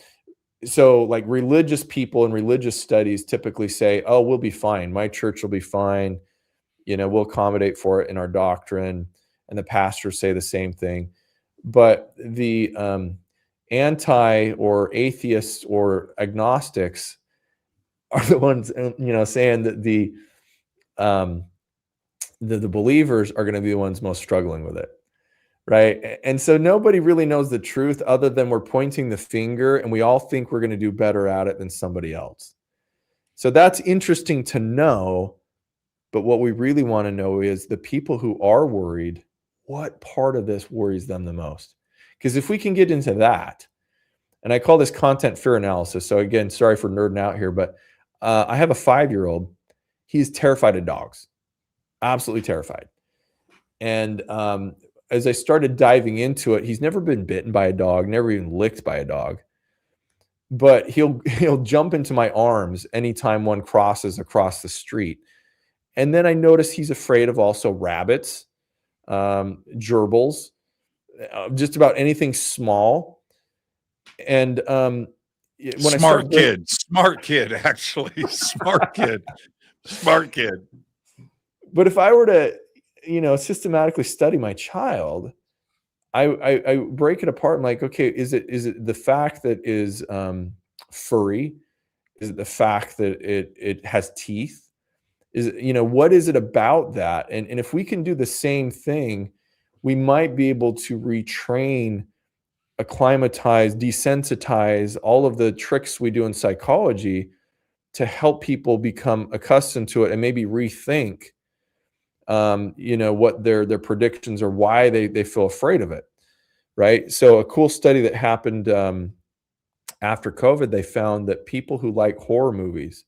like religious people and religious studies typically say, oh, we'll be fine. My church will be fine. We'll accommodate for it in our doctrine. And the pastors say the same thing. But the anti or atheists or agnostics are the ones, saying that the believers are going to be the ones most struggling with it, right? And so nobody really knows the truth other than we're pointing the finger, and we all think we're going to do better at it than somebody else. So that's interesting to know. But what we really want to know is the people who are worried, what part of this worries them the most? Because if we can get into that, and I call this content fear analysis. So again, sorry for nerding out here, but I have a 5-year-old. He's terrified of dogs, absolutely terrified. And as I started diving into it, he's never been bitten by a dog, never even licked by a dog. But he'll jump into my arms anytime one crosses across the street. And then I notice he's afraid of also rabbits, gerbils, just about anything small. And Smart kid, actually. Smart kid. But if I were to, systematically study my child, I break it apart. I'm like, okay, is it the fact that is furry? Is it the fact that it has teeth? Is what is it about that? And if we can do the same thing, we might be able to retrain, acclimatize, desensitize all of the tricks we do in psychology to help people become accustomed to it and maybe rethink, what their predictions or why they feel afraid of it, right? So a cool study that happened after COVID, they found that people who like horror movies,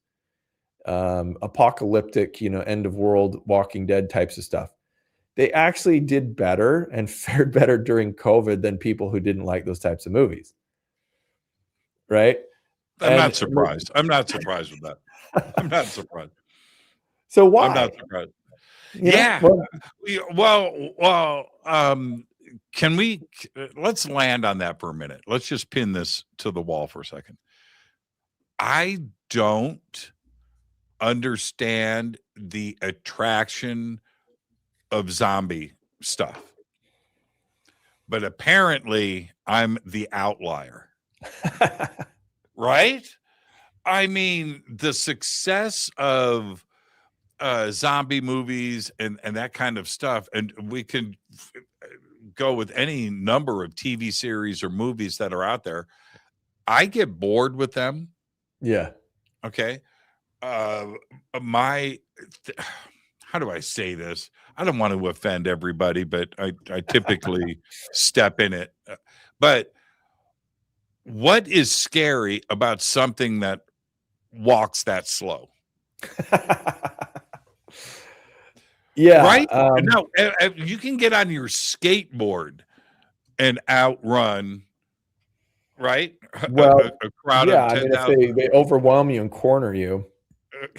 apocalyptic, end of world, Walking Dead types of stuff, they actually did better and fared better during COVID than people who didn't like those types of movies. Right? I'm not surprised with that. I'm not surprised. So why? I'm not surprised. Let's land on that for a minute. Let's just pin this to the wall for a second. I don't understand the attraction of zombie stuff, but apparently I'm the outlier. Right? I mean, the success of zombie movies and that kind of stuff, and we can go with any number of TV series or movies that are out there. I get bored with them. Yeah. Okay. how do I say this? I don't want to offend everybody, but I typically step in it. But what is scary about something that walks that slow? Yeah. Right? No, you can get on your skateboard and outrun, right? Well, A crowd yeah. of I mean, if 10,000. they overwhelm you and corner you,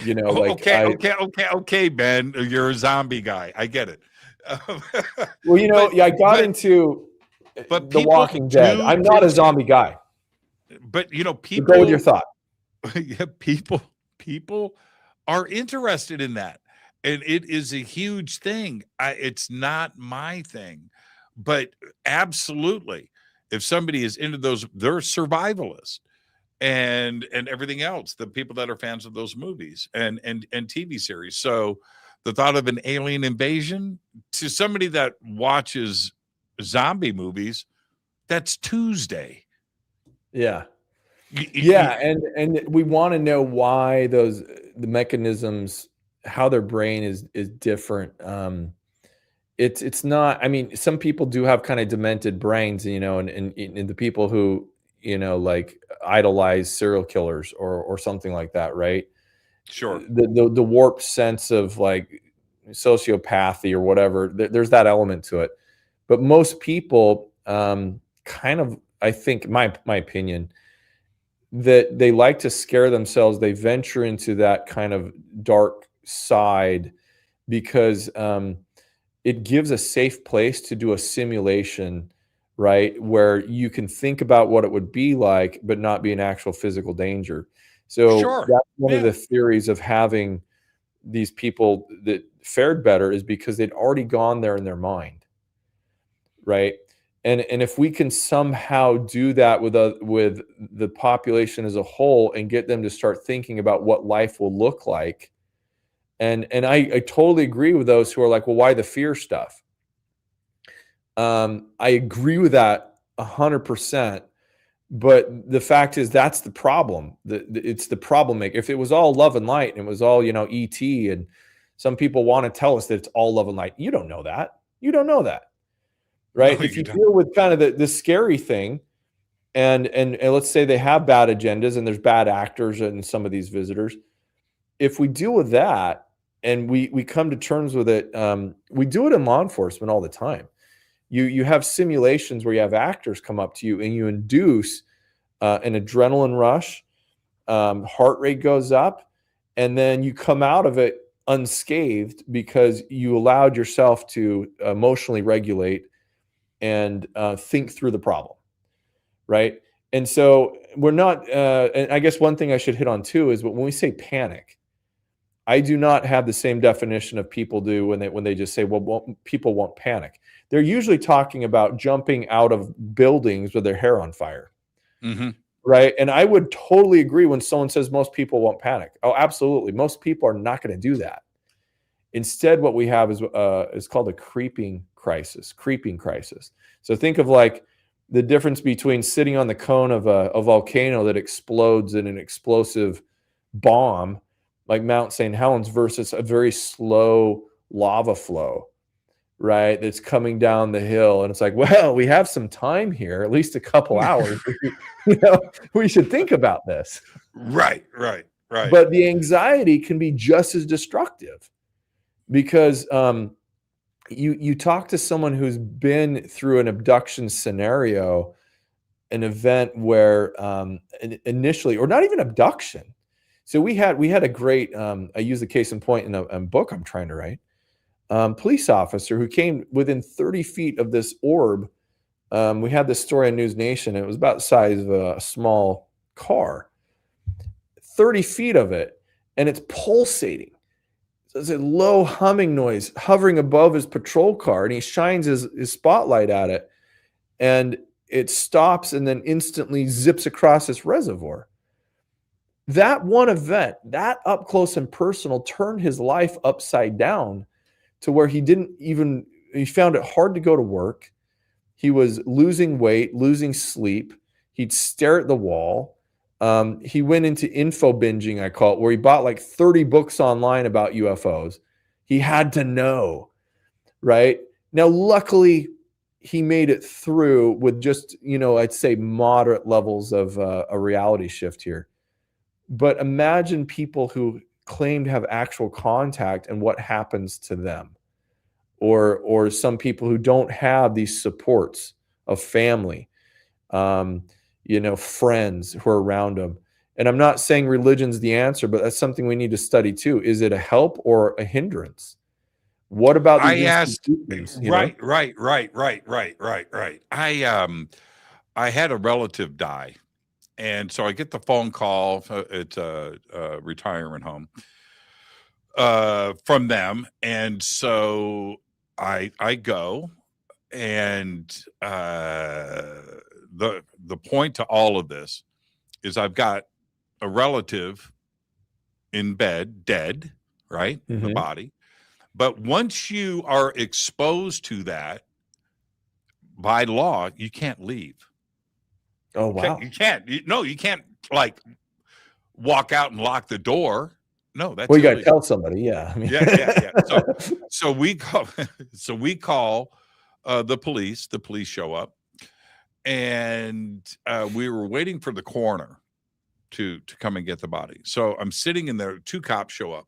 like Okay, Ben, you're a zombie guy. I get it. Well, But yeah, I got but into but The people Walking Dead. do I'm not a zombie guy. but So go with your people thought. yeah, people are interested in that. And it is a huge thing. It's not my thing, but absolutely, if somebody is into those, they're survivalists and everything else. The people that are fans of those movies and TV series. So the thought of an alien invasion to somebody that watches zombie movies, that's Tuesday. Yeah. You- Yeah, and we want to know why the mechanisms, how their brain is different. It's not. I mean, some people do have kind of demented brains, and the people who like idolize serial killers or something like that, right? Sure. The warped sense of like sociopathy or whatever. There's that element to it, but most people, kind of, I think, my opinion, that they like to scare themselves. They venture into that kind of dark side because it gives a safe place to do a simulation, right? Where you can think about what it would be like, but not be an actual physical danger. So Sure. that's one of Yeah. the theories of having these people that fared better, is because they'd already gone there in their mind, right? And if we can somehow do that with the population as a whole and get them to start thinking about what life will look like, and I totally agree with those who are like, well, why the fear stuff? I agree with that 100%. But the fact is, that's the problem. It's the problem maker. If it was all love and light and it was all, ET, and some people want to tell us that it's all love and light, you don't know that. You don't know that, right? No, If you you don't. deal with kind of the scary thing, and let's say they have bad agendas and there's bad actors in some of these visitors, if we deal with that and we come to terms with it, we do it in law enforcement all the time. You have simulations where you have actors come up to you and you induce an adrenaline rush, heart rate goes up, and then you come out of it unscathed because you allowed yourself to emotionally regulate and think through the problem, right? And so we're not, and I guess one thing I should hit on too is when we say panic, I do not have the same definition of people do when they just say, well, people won't panic. They're usually talking about jumping out of buildings with their hair on fire, right? And I would totally agree when someone says most people won't panic. Oh, absolutely. Most people are not going to do that. Instead, what we have is called a creeping crisis. So think of like the difference between sitting on the cone of a volcano that explodes in an explosive bomb like Mount St. Helens versus a very slow lava flow, right? That's coming down the hill. And it's like, well, we have some time here, at least a couple hours. We should think about this. Right. But the anxiety can be just as destructive because you talk to someone who's been through an abduction scenario, an event where initially, or not even abduction. So we had a great, I use the case in point in a book I'm trying to write, police officer who came within 30 feet of this orb. We had this story on NewsNation. It was about the size of a small car, 30 feet of it, and it's pulsating. So it's a low humming noise hovering above his patrol car, and he shines his spotlight at it, and it stops and then instantly zips across this reservoir. That one event, that up close and personal, turned his life upside down to where he found it hard to go to work. He was losing weight, losing sleep. He'd stare at the wall. He went into info binging, I call it, where he bought like 30 books online about UFOs. He had to know, right? Now, luckily, he made it through with just, I'd say moderate levels of a reality shift here. But imagine people who claim to have actual contact and what happens to them, or some people who don't have these supports of family, friends who are around them. And I'm not saying religion's the answer, but that's something we need to study too. Is it a help or a hindrance? What about these institutions? Right. I had a relative die, and so I get the phone call. It's a retirement home from them, and so I go, and the point to all of this is I've got a relative in bed, dead, right, the body. But once you are exposed to that, by law, you can't leave. Oh, wow. You can't. You can't like walk out and lock the door. No, that's you got to tell somebody. Yeah. I mean. Yeah. So we call. So we call the police. The police show up, and we were waiting for the coroner to come and get the body. So I'm sitting in there. 2 cops show up.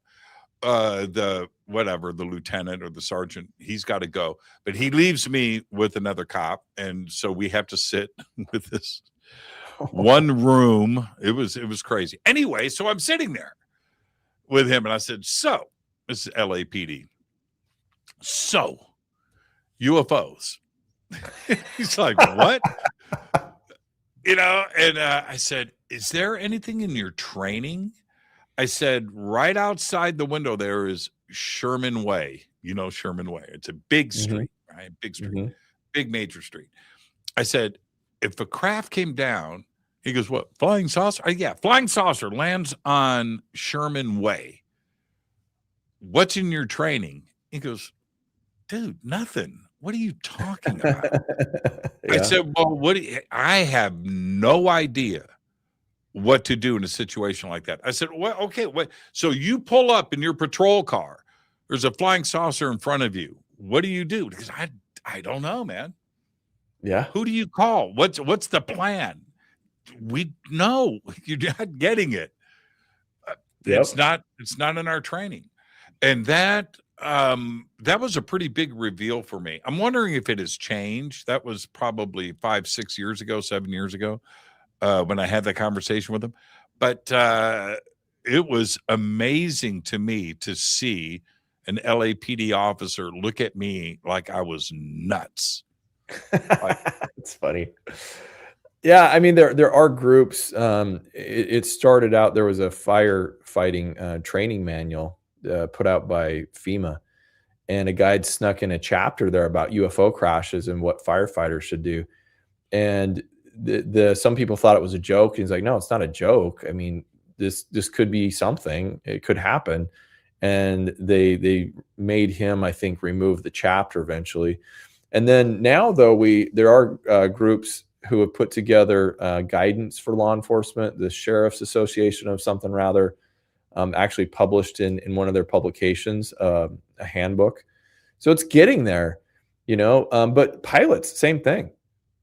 The lieutenant or the sergeant, he's got to go, but he leaves me with another cop, and so we have to sit with this one room. It was crazy. Anyway, so I'm sitting there with him, and I said, "So, this is LAPD. So, UFOs." He's like, "What?" And I said, "Is there anything in your training?" I said, right outside the window there is Sherman Way. Sherman Way. It's a big street, right? Big street, big major street. I said, if a craft came down, he goes, what, flying saucer? Yeah, flying saucer lands on Sherman Way. What's in your training? He goes, dude, nothing. What are you talking about? Yeah. I said, well, I have no idea what to do in a situation like that. I said, well, okay, wait. So you pull up in your patrol car. There's a flying saucer in front of you. What do you do? Because I don't know, man. Yeah. Who do you call? What's the plan? We know you're not getting it. Yep. It's not in our training. And that was a pretty big reveal for me. I'm wondering if it has changed. That was probably 5, 6 years ago, 7 years ago. When I had that conversation with him. But it was amazing to me to see an LAPD officer look at me like I was nuts. It's funny. Yeah, I mean, there are groups. It started out, there was a firefighting training manual put out by FEMA, and a guide snuck in a chapter there about UFO crashes and what firefighters should do. And some people thought it was a joke. He's like, no, it's not a joke. I mean, this could be something. It could happen. And they made him, I think, remove the chapter eventually. And then now, though, there are groups who have put together guidance for law enforcement. The Sheriff's Association of something rather actually published in one of their publications a handbook. So it's getting there, but pilots, same thing.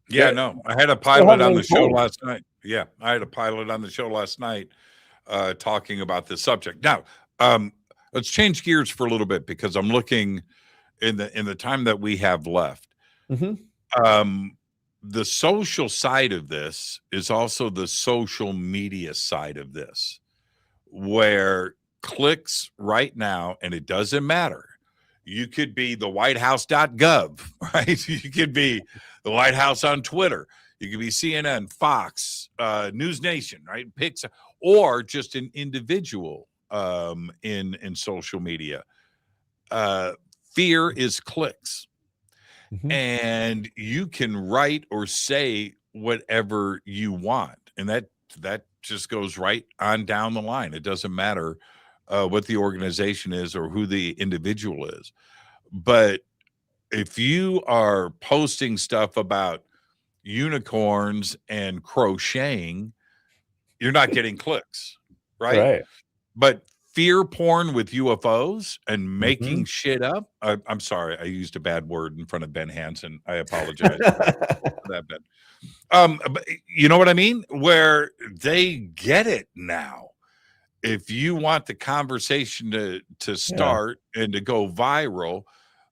Yeah, no, I had a pilot on the show last night. Yeah, I had a pilot on the show last night talking about this subject. Now, let's change gears for a little bit because I'm looking in the time that we have left. The social side of this is also the social media side of this, where clicks right now, and it doesn't matter. You could be the whitehouse.gov, right? You could be the White House on Twitter. You could be CNN, Fox, NewsNation, right? Picks, or just an individual in social media. Fear is clicks. And you can write or say whatever you want. And that just goes right on down the line. It doesn't matter what the organization is or who the individual is. But if you are posting stuff about unicorns and crocheting, you're not getting clicks, right? But fear porn with UFOs and making Mhm. shit up. I'm sorry, I used a bad word in front of Ben Hansen. I apologize for that, Ben. But you know what I mean? Where they get it now. If you want the conversation to Yeah. start and to go viral,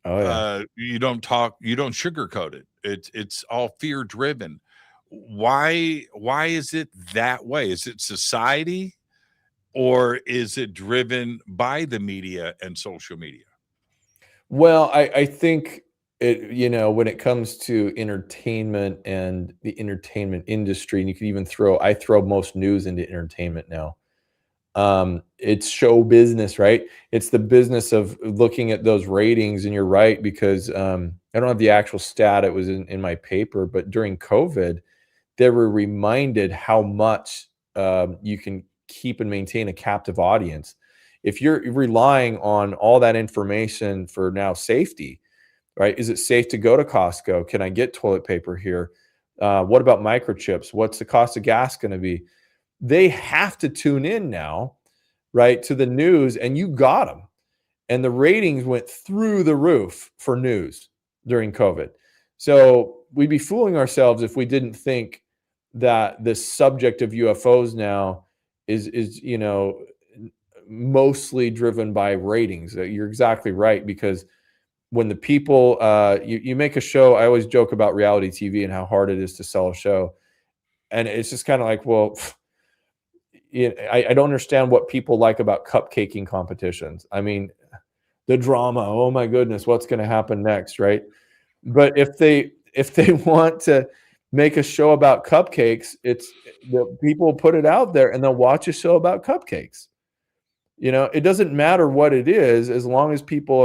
Oh, yeah. you don't sugarcoat it. It's all fear driven. Why is it that way? Is it society, or is it driven by the media and social media? Well, I think it, when it comes to entertainment and the entertainment industry, and you could even I throw most news into entertainment now. It's show business, right? It's the business of looking at those ratings, and you're right, because I don't have the actual stat, it was in my paper, but during COVID, they were reminded how much you can keep and maintain a captive audience. If you're relying on all that information for now safety, right? Is it safe to go to Costco? Can I get toilet paper here? What about microchips? What's the cost of gas going to be? They have to tune in now, right, to the news, and you got them. And the ratings went through the roof for news during COVID. So we'd be fooling ourselves if we didn't think that this subject of UFOs now is mostly driven by ratings. You're exactly right, because when the people you make a show, I always joke about reality TV and how hard it is to sell a show, and it's just kind of like, well, I don't understand what people like about cupcaking competitions. I mean, the drama. Oh my goodness, what's going to happen next, right? But if they want to make a show about cupcakes, it's the people put it out there and they'll watch a show about cupcakes. It doesn't matter what it is, as long as people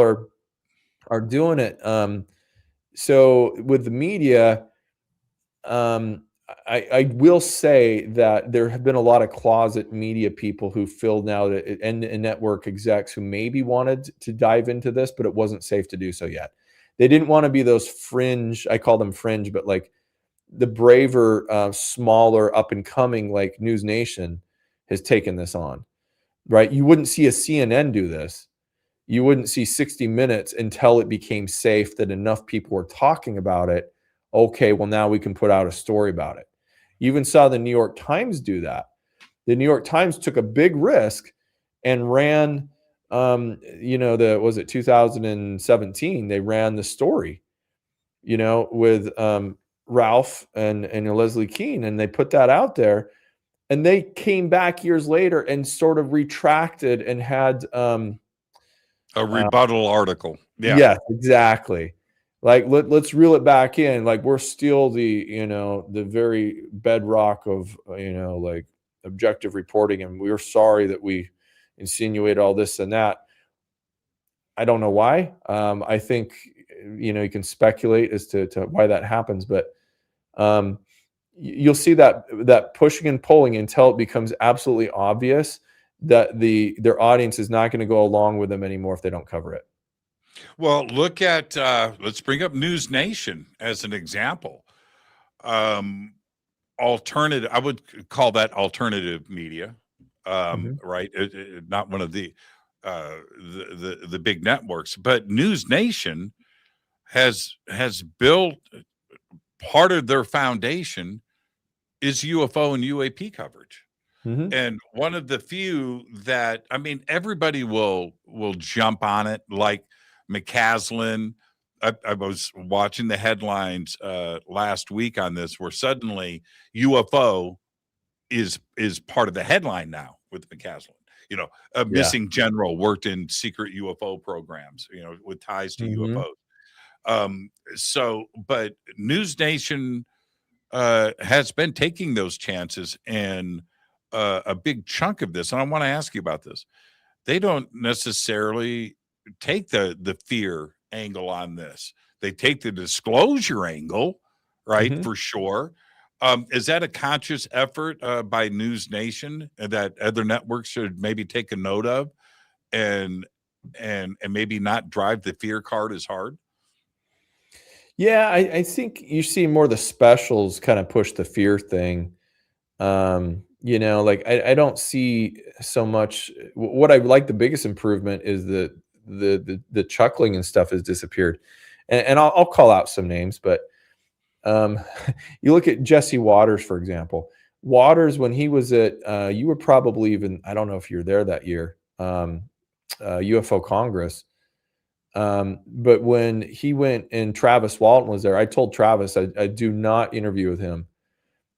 are doing it. So with the media, I will say that there have been a lot of closet media people who filled now and network execs who maybe wanted to dive into this, but it wasn't safe to do so yet. They didn't want to be those fringe, I call them fringe, but like the braver, smaller, up and coming, like NewsNation has taken this on, right? You wouldn't see a CNN do this. You wouldn't see 60 Minutes until it became safe that enough people were talking about it. Okay, well, now we can put out a story about it. You even saw the New York Times do that. The New York Times took a big risk and ran, was it 2017? They ran the story, with Ralph and Leslie Keene, and they put that out there. And they came back years later and sort of retracted and had A rebuttal article. Yeah. yes, exactly. Like let's reel it back in. Like we're still the very bedrock of like objective reporting, and we're sorry that we insinuate all this and that. I don't know why. I think you can speculate as to why that happens, but you'll see that pushing and pulling until it becomes absolutely obvious that their audience is not going to go along with them anymore if they don't cover it. Well, look at let's bring up NewsNation as an example. Alternative, I would call that alternative media, right? Not one of the big networks, but NewsNation has built part of their foundation is UFO and UAP coverage. And one of the few that, I mean, everybody will jump on it, like McCaslin. I was watching the headlines last week on this, where suddenly UFO is part of the headline now with McCaslin. A missing general worked in secret UFO programs, with ties to UFOs. But NewsNation has been taking those chances, and a big chunk of this, and I want to ask you about this. They don't necessarily take the fear angle on this. They take the disclosure angle, right? For sure. Is that a conscious effort by NewsNation that other networks should maybe take a note of, and maybe not drive the fear card as hard? Yeah, I think you see more the specials kind of push the fear thing. like I don't see so much. What I like, the biggest improvement is the chuckling and stuff has disappeared. And I'll call out some names, but you look at Jesse Waters, for example. Waters, when he was at, you were probably even, I don't know if you were there that year, UFO Congress. But when he went and Travis Walton was there, I told Travis I do not interview with him,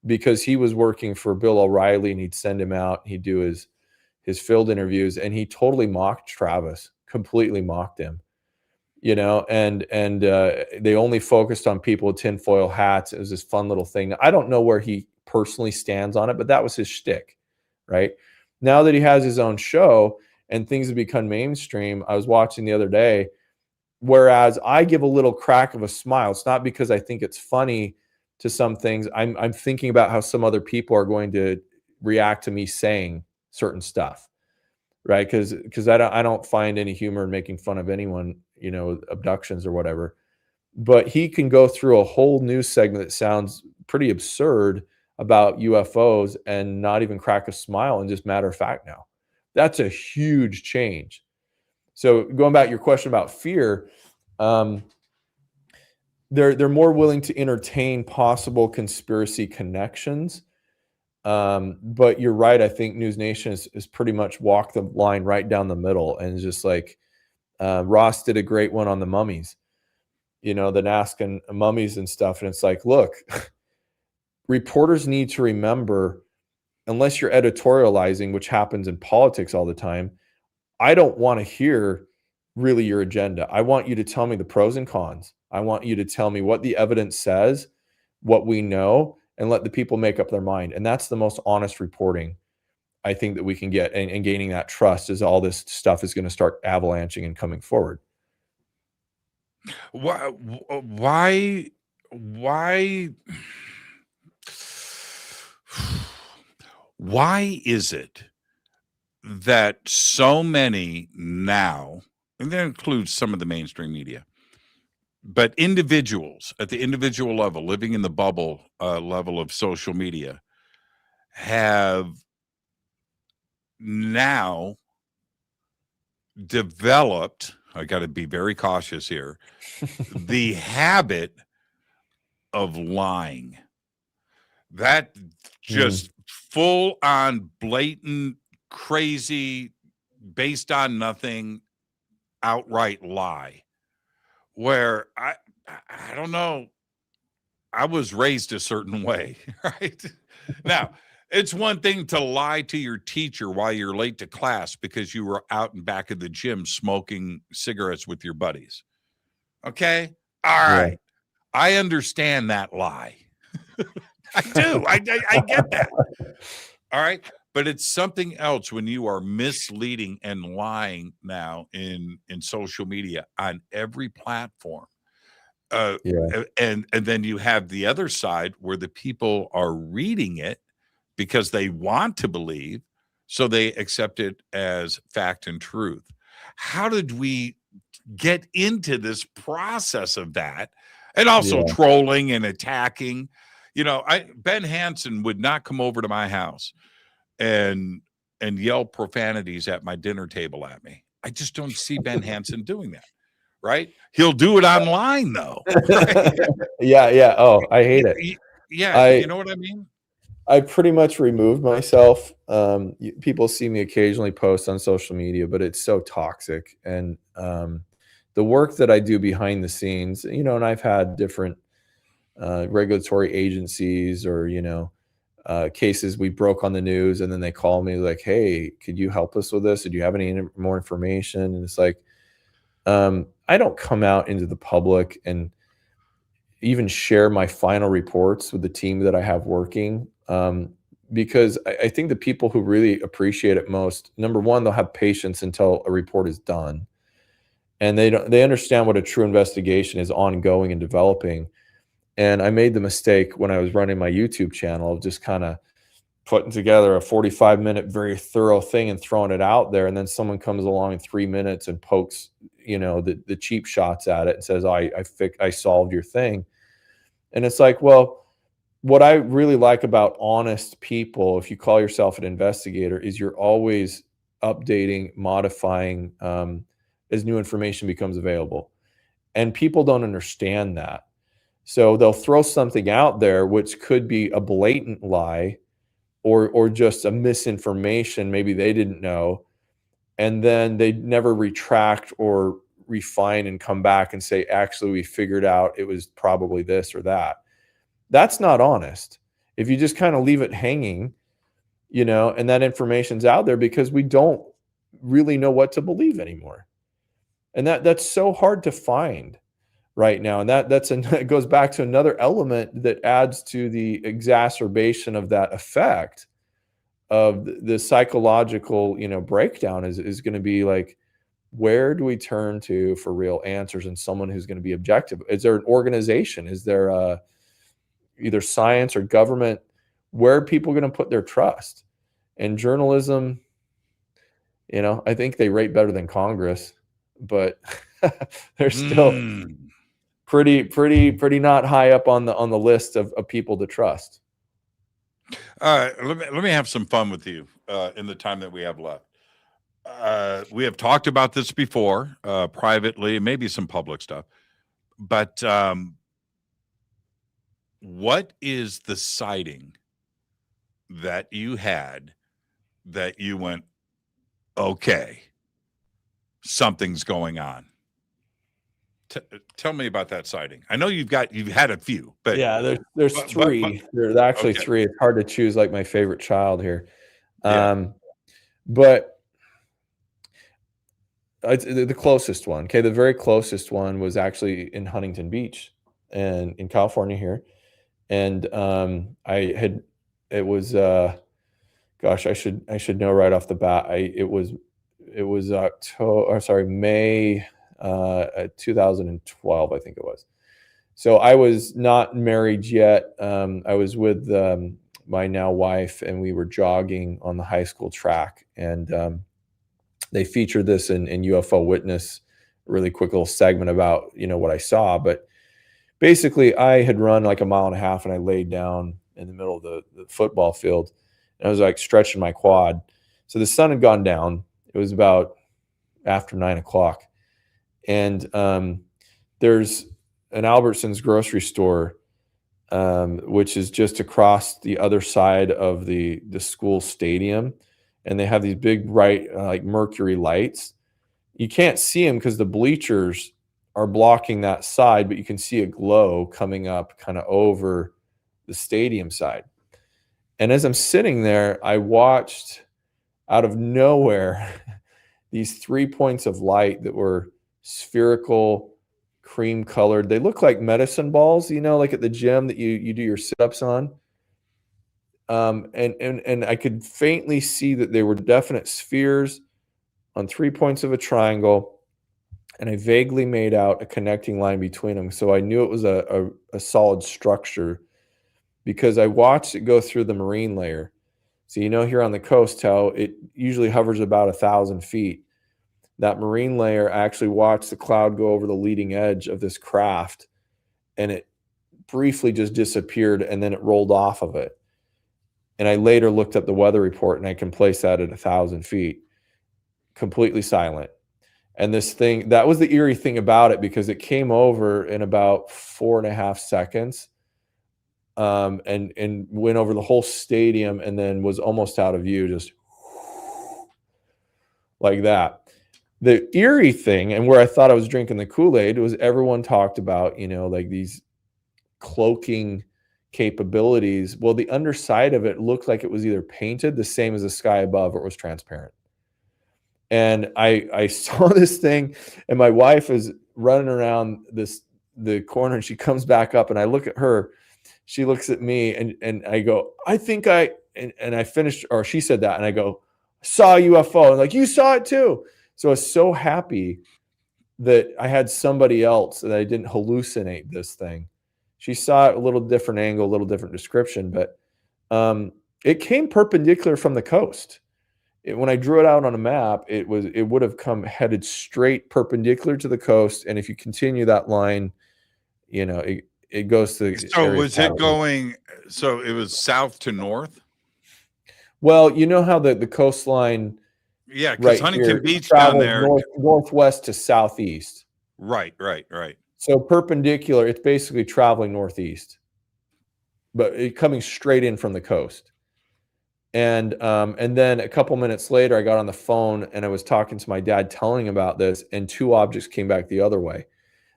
because he was working for Bill O'Reilly and he'd send him out, he'd do his field interviews, and he totally mocked Travis, completely mocked him, and they only focused on people with tinfoil hats. It was this fun little thing. I don't know where he personally stands on it, but that was his shtick, right? Now that he has his own show and things have become mainstream, I was watching the other day, whereas I give a little crack of a smile, it's not because I think it's funny to some things. I'm thinking about how some other people are going to react to me saying certain stuff, right? Because I don't find any humor in making fun of anyone, abductions or whatever. But he can go through a whole news segment that sounds pretty absurd about UFOs and not even crack a smile and just matter of fact now. That's a huge change. So going back to your question about fear, they're more willing to entertain possible conspiracy connections. But you're right. I think NewsNation is pretty much walked the line right down the middle, and just like Ross did a great one on the mummies, the Nazcan mummies and stuff. And it's like, look, reporters need to remember, unless you're editorializing, which happens in politics all the time, I don't want to hear really your agenda. I want you to tell me the pros and cons. I want you to tell me what the evidence says, what we know, and let the people make up their mind. And that's the most honest reporting I think that we can get, and gaining that trust as all this stuff is going to start avalanching and coming forward. Why is it that so many now, and that includes some of the mainstream media, but individuals at the individual level, living in the bubble level of social media, have now developed, I got to be very cautious here, the habit of lying? That just full on blatant, crazy, based on nothing, outright lie, where I don't know, I was raised a certain way, right? Now, it's one thing to lie to your teacher while you're late to class because you were out in back of the gym smoking cigarettes with your buddies. Okay? All right. I understand that lie. I do. I get that. All right. But it's something else when you are misleading and lying now in social media on every platform. And then you have the other side where the people are reading it because they want to believe, so they accept it as fact and truth. How did we get into this process of that? And also trolling and attacking. Ben Hansen would not come over to my house and yell profanities at my dinner table at me. I just don't see Ben Hansen doing that, right? He'll do it online though. Right? Yeah. Oh, I hate it. Yeah, you know what I mean? I pretty much removed myself. People see me occasionally post on social media, but it's so toxic. And the work that I do behind the scenes, and I've had different regulatory agencies or, cases we broke on the news, and then they call me like, hey, could you help us with this? Do you have any more information? And it's like, I don't come out into the public and even share my final reports with the team that I have working, because I think the people who really appreciate it most, number one, they'll have patience until a report is done, and they understand what a true investigation is, ongoing and developing. And I made the mistake when I was running my YouTube channel of just kind of putting together a 45-minute, very thorough thing and throwing it out there. And then someone comes along in 3 minutes and pokes, the cheap shots at it and says, I solved your thing. And it's like, well, what I really like about honest people, if you call yourself an investigator, is you're always updating, modifying as new information becomes available. And people don't understand that. So they'll throw something out there which could be a blatant lie or just a misinformation maybe they didn't know, and then they never retract or refine and come back and say, actually, we figured out it was probably this or that. That's not honest. If you just kind of leave it hanging, and that information's out there, because we don't really know what to believe anymore. And that's so hard to find right now. And it goes back to another element that adds to the exacerbation of that effect of the psychological, breakdown is going to be like, where do we turn to for real answers and someone who's going to be objective? Is there an organization? Is there either science or government? Where are people going to put their trust? And journalism, I think they rate better than Congress, but they're still pretty not high up on the list of people to trust. Let me have some fun with you in the time that we have left. We have talked about this before, privately, maybe some public stuff, but what is the sighting that you had that you went, okay, something's going on? Tell me about that sighting. I know you've had a few, but yeah, there's three. There's actually three. It's hard to choose like my favorite child here. But it's the closest one. Okay. The very closest one was actually in Huntington Beach and in California here. And it was gosh, I should know right off the bat. It was May 2012, I think it was. So I was not married yet. I was with my now wife, and we were jogging on the high school track, and they featured this in UFO Witness, a really quick little segment about what I saw. But basically, I had run like a mile and a half, and I laid down in the middle of the football field, and I was like stretching my quad. So the sun had gone down. It was about after 9 o'clock. And there's an Albertsons grocery store, which is just across the other side of the school stadium. And they have these big bright like mercury lights. You can't see them because the bleachers are blocking that side, but you can see a glow coming up kind of over the stadium side. And as I'm sitting there, I watched out of nowhere these 3 points of light that were spherical, cream colored. They look like medicine balls, like at the gym that you do your sit-ups on. And I could faintly see that they were definite spheres on 3 points of a triangle. And I vaguely made out a connecting line between them. So I knew it was a solid structure because I watched it go through the marine layer. So here on the coast, how it usually hovers about 1,000 feet. That marine layer, I actually watched the cloud go over the leading edge of this craft, and it briefly just disappeared, and then it rolled off of it. And I later looked up the weather report, and I can place that at 1,000 feet, completely silent. And this thing, that was the eerie thing about it, because it came over in about 4.5 seconds, and went over the whole stadium, and then was almost out of view, just like that. The eerie thing, and where I thought I was drinking the Kool-Aid, was everyone talked about, like these cloaking capabilities. Well, the underside of it looked like it was either painted the same as the sky above, or it was transparent. And I saw this thing, and my wife is running around the corner, and she comes back up, and I look at her. She looks at me, and I go, I think and I finished, or she said that, and I go, saw a UFO. And like, you saw it too. So I was so happy that I had somebody else, that I didn't hallucinate this thing. She saw it a little different angle, a little different description, but it came perpendicular from the coast. When I drew it out on a map, it would have come headed straight perpendicular to the coast. And if you continue that line, it goes to. So areas was it south. going? So it was south to north. Well, you know how the coastline Yeah, because right Huntington here Beach down travels there. northwest to southeast. Right. So perpendicular, it's basically traveling northeast, but it coming straight in from the coast. And then a couple minutes later, I got on the phone and I was talking to my dad, telling him about this, and two objects came back the other way.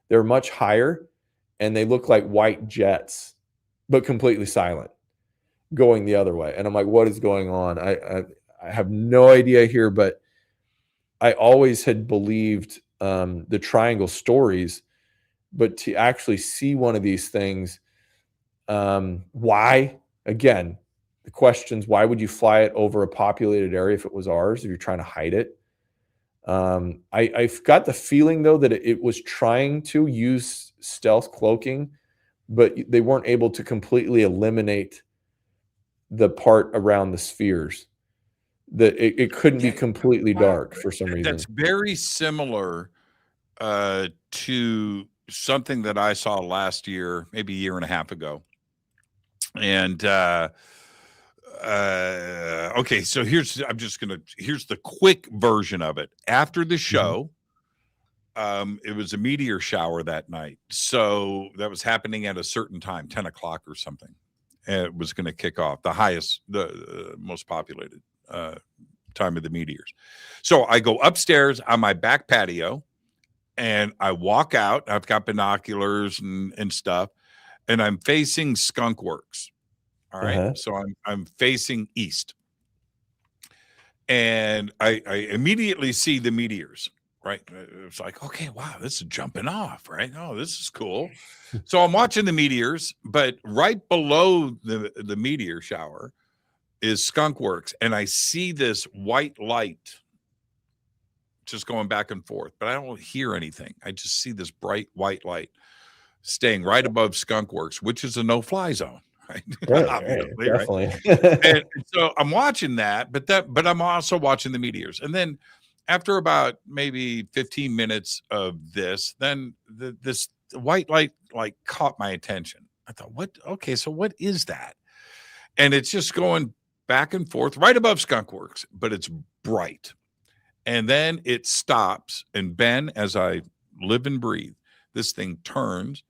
They're much higher, and they look like white jets, but completely silent, going the other way. And I'm like, what is going on? I have no idea here, but I always had believed the triangle stories, but to actually see one of these things, why? Again, the questions: why would you fly it over a populated area if it was ours, if you're trying to hide it? I've got the feeling, though, that it was trying to use stealth cloaking, but they weren't able to completely eliminate the part around the spheres. That it couldn't be completely dark for some reason. That's very similar to something that I saw last year, maybe a year and a half ago. And okay, so here's the quick version of it. After the show, it was a meteor shower that night. So that was happening at a certain time, 10 o'clock or something. And it was going to kick off the most populated time of the meteors. So I go upstairs on my back patio and I walk out. I've got binoculars and stuff, and I'm facing Skunk Works. All right. So I'm facing east, and I immediately see the meteors. Right. It's like, okay, wow, this is jumping off. Right. Oh, this is cool. So I'm watching the meteors, but right below the meteor shower is Skunk Works, and I see this white light just going back and forth, but I don't hear anything. I just see this bright white light staying right above Skunk Works, which is a no-fly zone. Right. Obviously, definitely. Right? And so I'm watching that, but I'm also watching the meteors. And then after about maybe 15 minutes of this, then this white light like caught my attention. I thought, what? Okay, so what is that? And it's just going back and forth right above Skunk Works, but it's bright. And then it stops. And Ben, as I live and breathe, this thing turns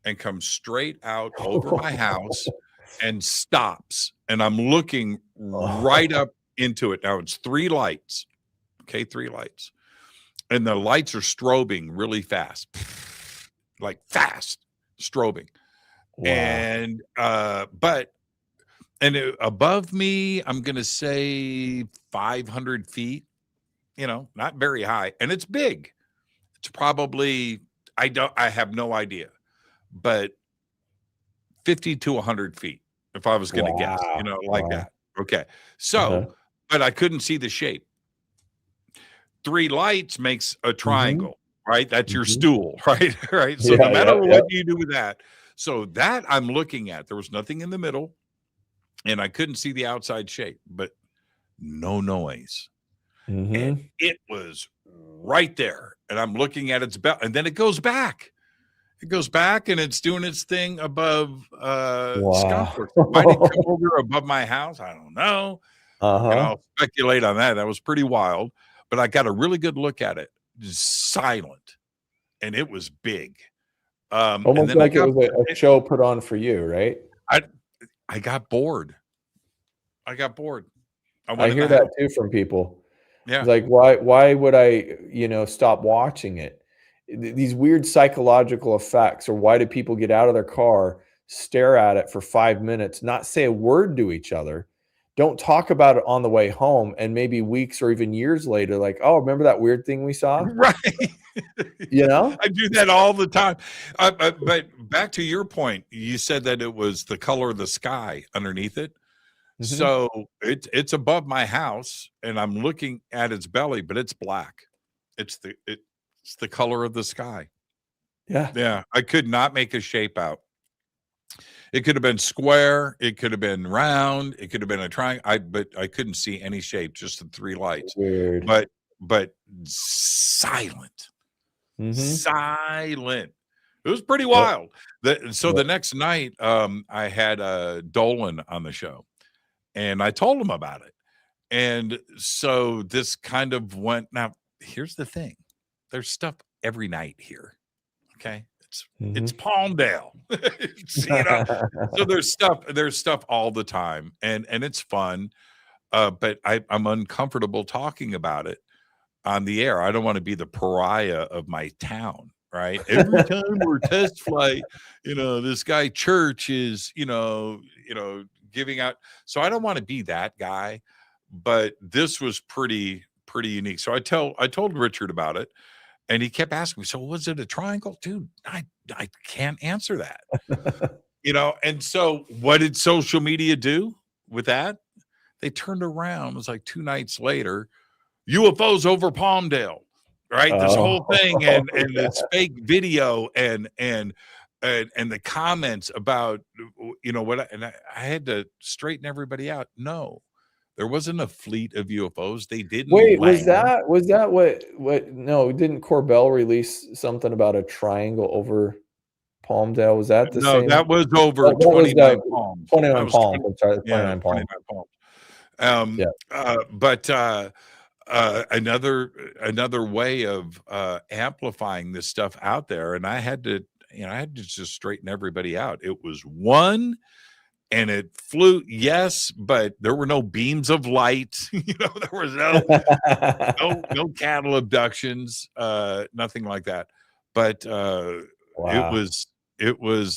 and comes straight out over my house and stops. And I'm looking right up into it. Now it's 3 lights. Okay, 3 lights. And the lights are strobing really fast. Like fast strobing. Wow. And above me, I'm going to say 500 feet, not very high. And it's big. It's probably, I have no idea, but 50 to 100 feet, if I was going to guess, like that. Okay. So, but I couldn't see the shape. 3 lights makes a triangle, right? That's your stool, right? Right. So no matter what you do with that. So that I'm looking at, there was nothing in the middle, and I couldn't see the outside shape, but no noise. And it was right there. And I'm looking at its belt, and then it goes back. It goes back, and it's doing its thing above Skunk Works. Might it come over above my house? I don't know. I'll speculate on that. That was pretty wild. But I got a really good look at it. Just silent. And it was big. Almost like it was a show put on for you, right? I got bored. I hear that too from people. Yeah. It's like, why would I, stop watching it? These weird psychological effects, or why do people get out of their car, stare at it for 5 minutes, not say a word to each other, don't talk about it on the way home, and maybe weeks or even years later, like, oh, remember that weird thing we saw? Right. I do that all the time. But back to your point, you said that it was the color of the sky underneath it. So it's above my house, and I'm looking at its belly, but it's black. It's the color of the sky. Yeah. I could not make a shape out. It could have been square. It could have been round. It could have been a triangle. But I couldn't see any shape, just the 3 lights. Weird. But silent. Silent. It was pretty wild. The next night, I had Dolan on the show, and I told him about it. And so this kind of went. Now, here's the thing: there's stuff every night here. Okay, it's Palmdale. So there's stuff all the time, and it's fun. But I'm uncomfortable talking about it on the air. I don't want to be the pariah of my town, right? Every time we're test flight, this guy Church is, giving out. So I don't want to be that guy, but this was pretty unique. So I told Richard about it, and he kept asking me, so was it a triangle? Dude, I can't answer that. And so what did social media do with that? They turned around. It was like 2 nights later, UFOs over Palmdale, right? This whole thing and this fake video and the comments about what I had to straighten everybody out. No, there wasn't a fleet of UFOs. They didn't. Wait, was that what? No, didn't Corbell release something about a triangle over Palmdale? Was that the same? No, that was over 29 Palms. 29 Palms. I'm sorry, 29 Palms. But another way of amplifying this stuff out there, and I had to just straighten everybody out. It was one, and it flew, yes, but there were no beams of light. There was no cattle abductions, nothing like that. But Wow. it was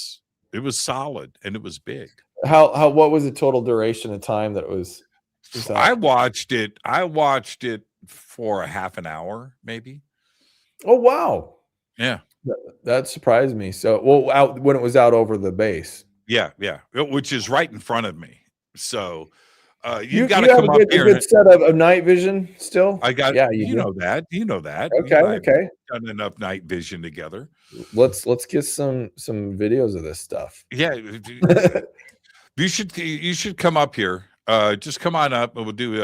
solid, and it was big. What was the total duration of time that it was? I watched it for a half an hour, maybe. Oh, wow. Yeah. That surprised me. So, when it was out over the base. Yeah. Which is right in front of me. So, you got to come up here. A good set of night vision still? I got, yeah, you know that. Okay. Done enough night vision together. Let's get some videos of this stuff. Yeah. You should come up here. Just come on up and we'll do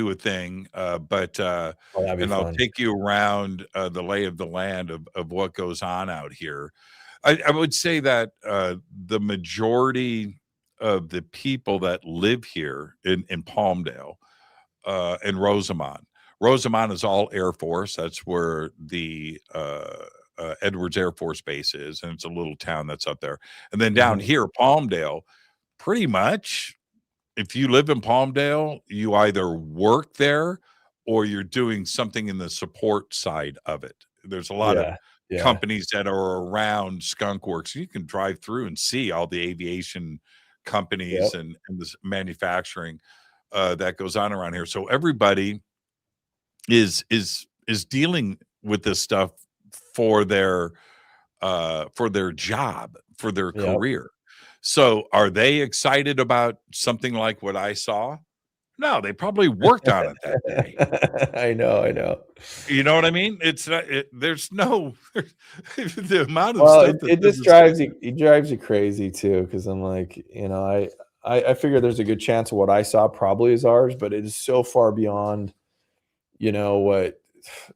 a thing. And I'll take you around the lay of the land of what goes on out here. I would say that the majority of the people that live here in Palmdale and Rosamond is all Air Force. That's where the Edwards Air Force Base is, and it's a little town that's up there. And then down here, Palmdale, pretty much, if you live in Palmdale, you either work there or you're doing something in the support side of it. There's a lot of companies that are around Skunk Works. You can drive through and see all the aviation companies and this manufacturing that goes on around here. So everybody is dealing with this stuff for their job, for their career. So are they excited about something like what I saw? No, they probably worked on it that day. I know. You know what I mean? It's not, there's no the amount of stuff. It just drives you crazy too, because I'm like, I figure there's a good chance of what I saw probably is ours, but it is so far beyond, what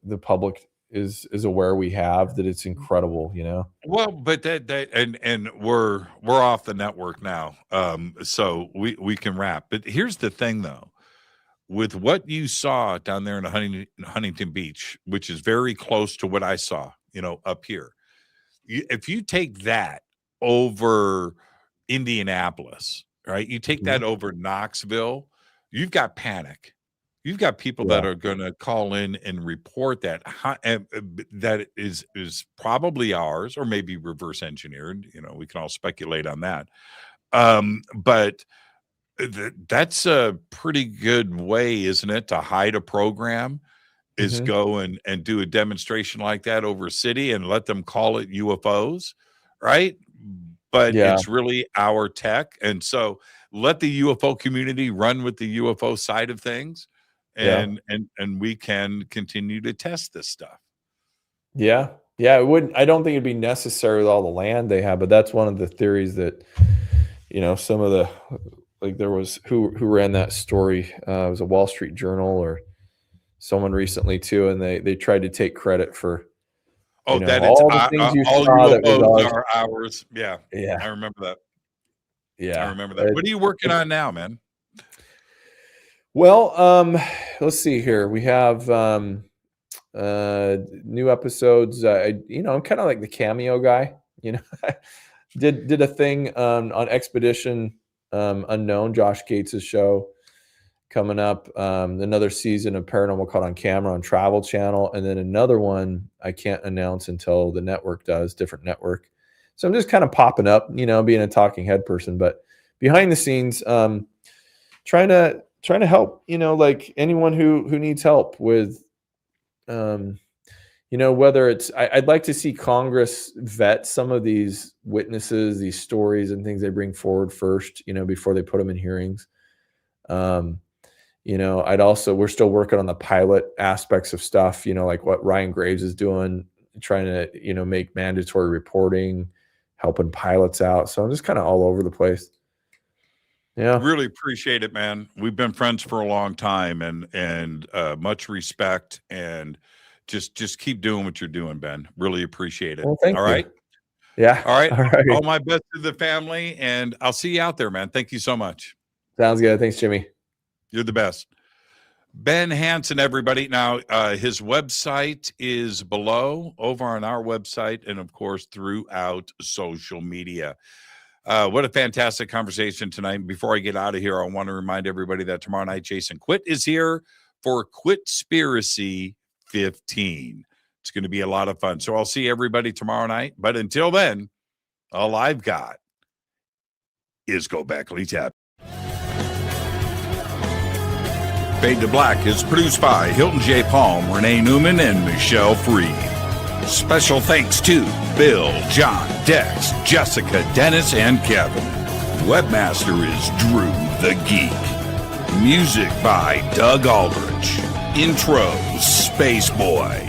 the public is aware we have, that it's incredible, Well, but and we're off the network now, so we can wrap. But here's the thing, though, with what you saw down there in Huntington Beach, which is very close to what I saw, up here. If you take that over Indianapolis, right? You take that over Knoxville, you've got panic. You've got people that are going to call in and report that that is probably ours, or maybe reverse engineered. We can all speculate on that. But that's a pretty good way, isn't it, to hide a program? Is go and do a demonstration like that over a city and let them call it UFOs, right? But it's really our tech, and so let the UFO community run with the UFO side of things. And we can continue to test this stuff. It wouldn't. I don't think it'd be necessary with all the land they have, but that's one of the theories that, some of the, like, there was who ran that story. It was a Wall Street Journal or someone recently too, and they tried to take credit for Oh, know, that it's all the things you all saw that was UFOs ours. are ours. Yeah, I Yeah, remember that. I yeah. remember that. What are you working on now, man? Well, let's see here. We have new episodes. I'm kind of like the cameo guy. Did a thing on Expedition Unknown, Josh Gates' show, coming up. Another season of Paranormal Caught on Camera on Travel Channel, and then another one I can't announce until the network does, different network. So I'm just kind of popping up, being a talking head person, but behind the scenes, trying to help, like anyone who needs help with, whether it's, I'd like to see Congress vet some of these witnesses, these stories and things they bring forward first, before they put them in hearings. We're still working on the pilot aspects of stuff, like what Ryan Graves is doing, trying to, make mandatory reporting, helping pilots out. So I'm just kind of all over the place. Yeah. Really appreciate it, man. We've been friends for a long time, and much respect, and just keep doing what you're doing, Ben. Really appreciate it. Well, thank All you. right. Yeah. All right. All right. All my best to the family, and I'll see you out there, man. Thank you so much. Sounds good. Thanks, Jimmy. You're the best. Ben Hansen, everybody. Now, his website is below over on our website, and of course, throughout social media. What a fantastic conversation tonight. Before I get out of here, I want to remind everybody that tomorrow night, Jason Quitt is here for Quitspiracy 15. It's going to be a lot of fun. So I'll see everybody tomorrow night. But until then, all I've got is Go Back, Lee Tap. Fade to Black is produced by Hilton J. Palm, Renee Newman, and Michelle Freed. Special thanks to Bill, John, Dex, Jessica, Dennis, and Kevin. Webmaster is Drew the Geek. Music by Doug Aldrich. Intro, Space Boy.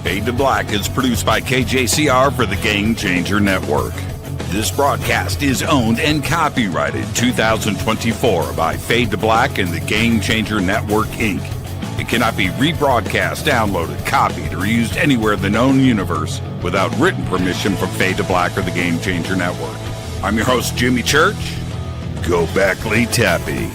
Fade to Black is produced by KJCR for the Game Changer Network. This broadcast is owned and copyrighted 2024 by Fade to Black and the Game Changer Network, Inc. It cannot be rebroadcast, downloaded, copied, or used anywhere in the known universe without written permission from Fade to Black or the Game Changer Network. I'm your host, Jimmy Church. Go back, Lee Tappy.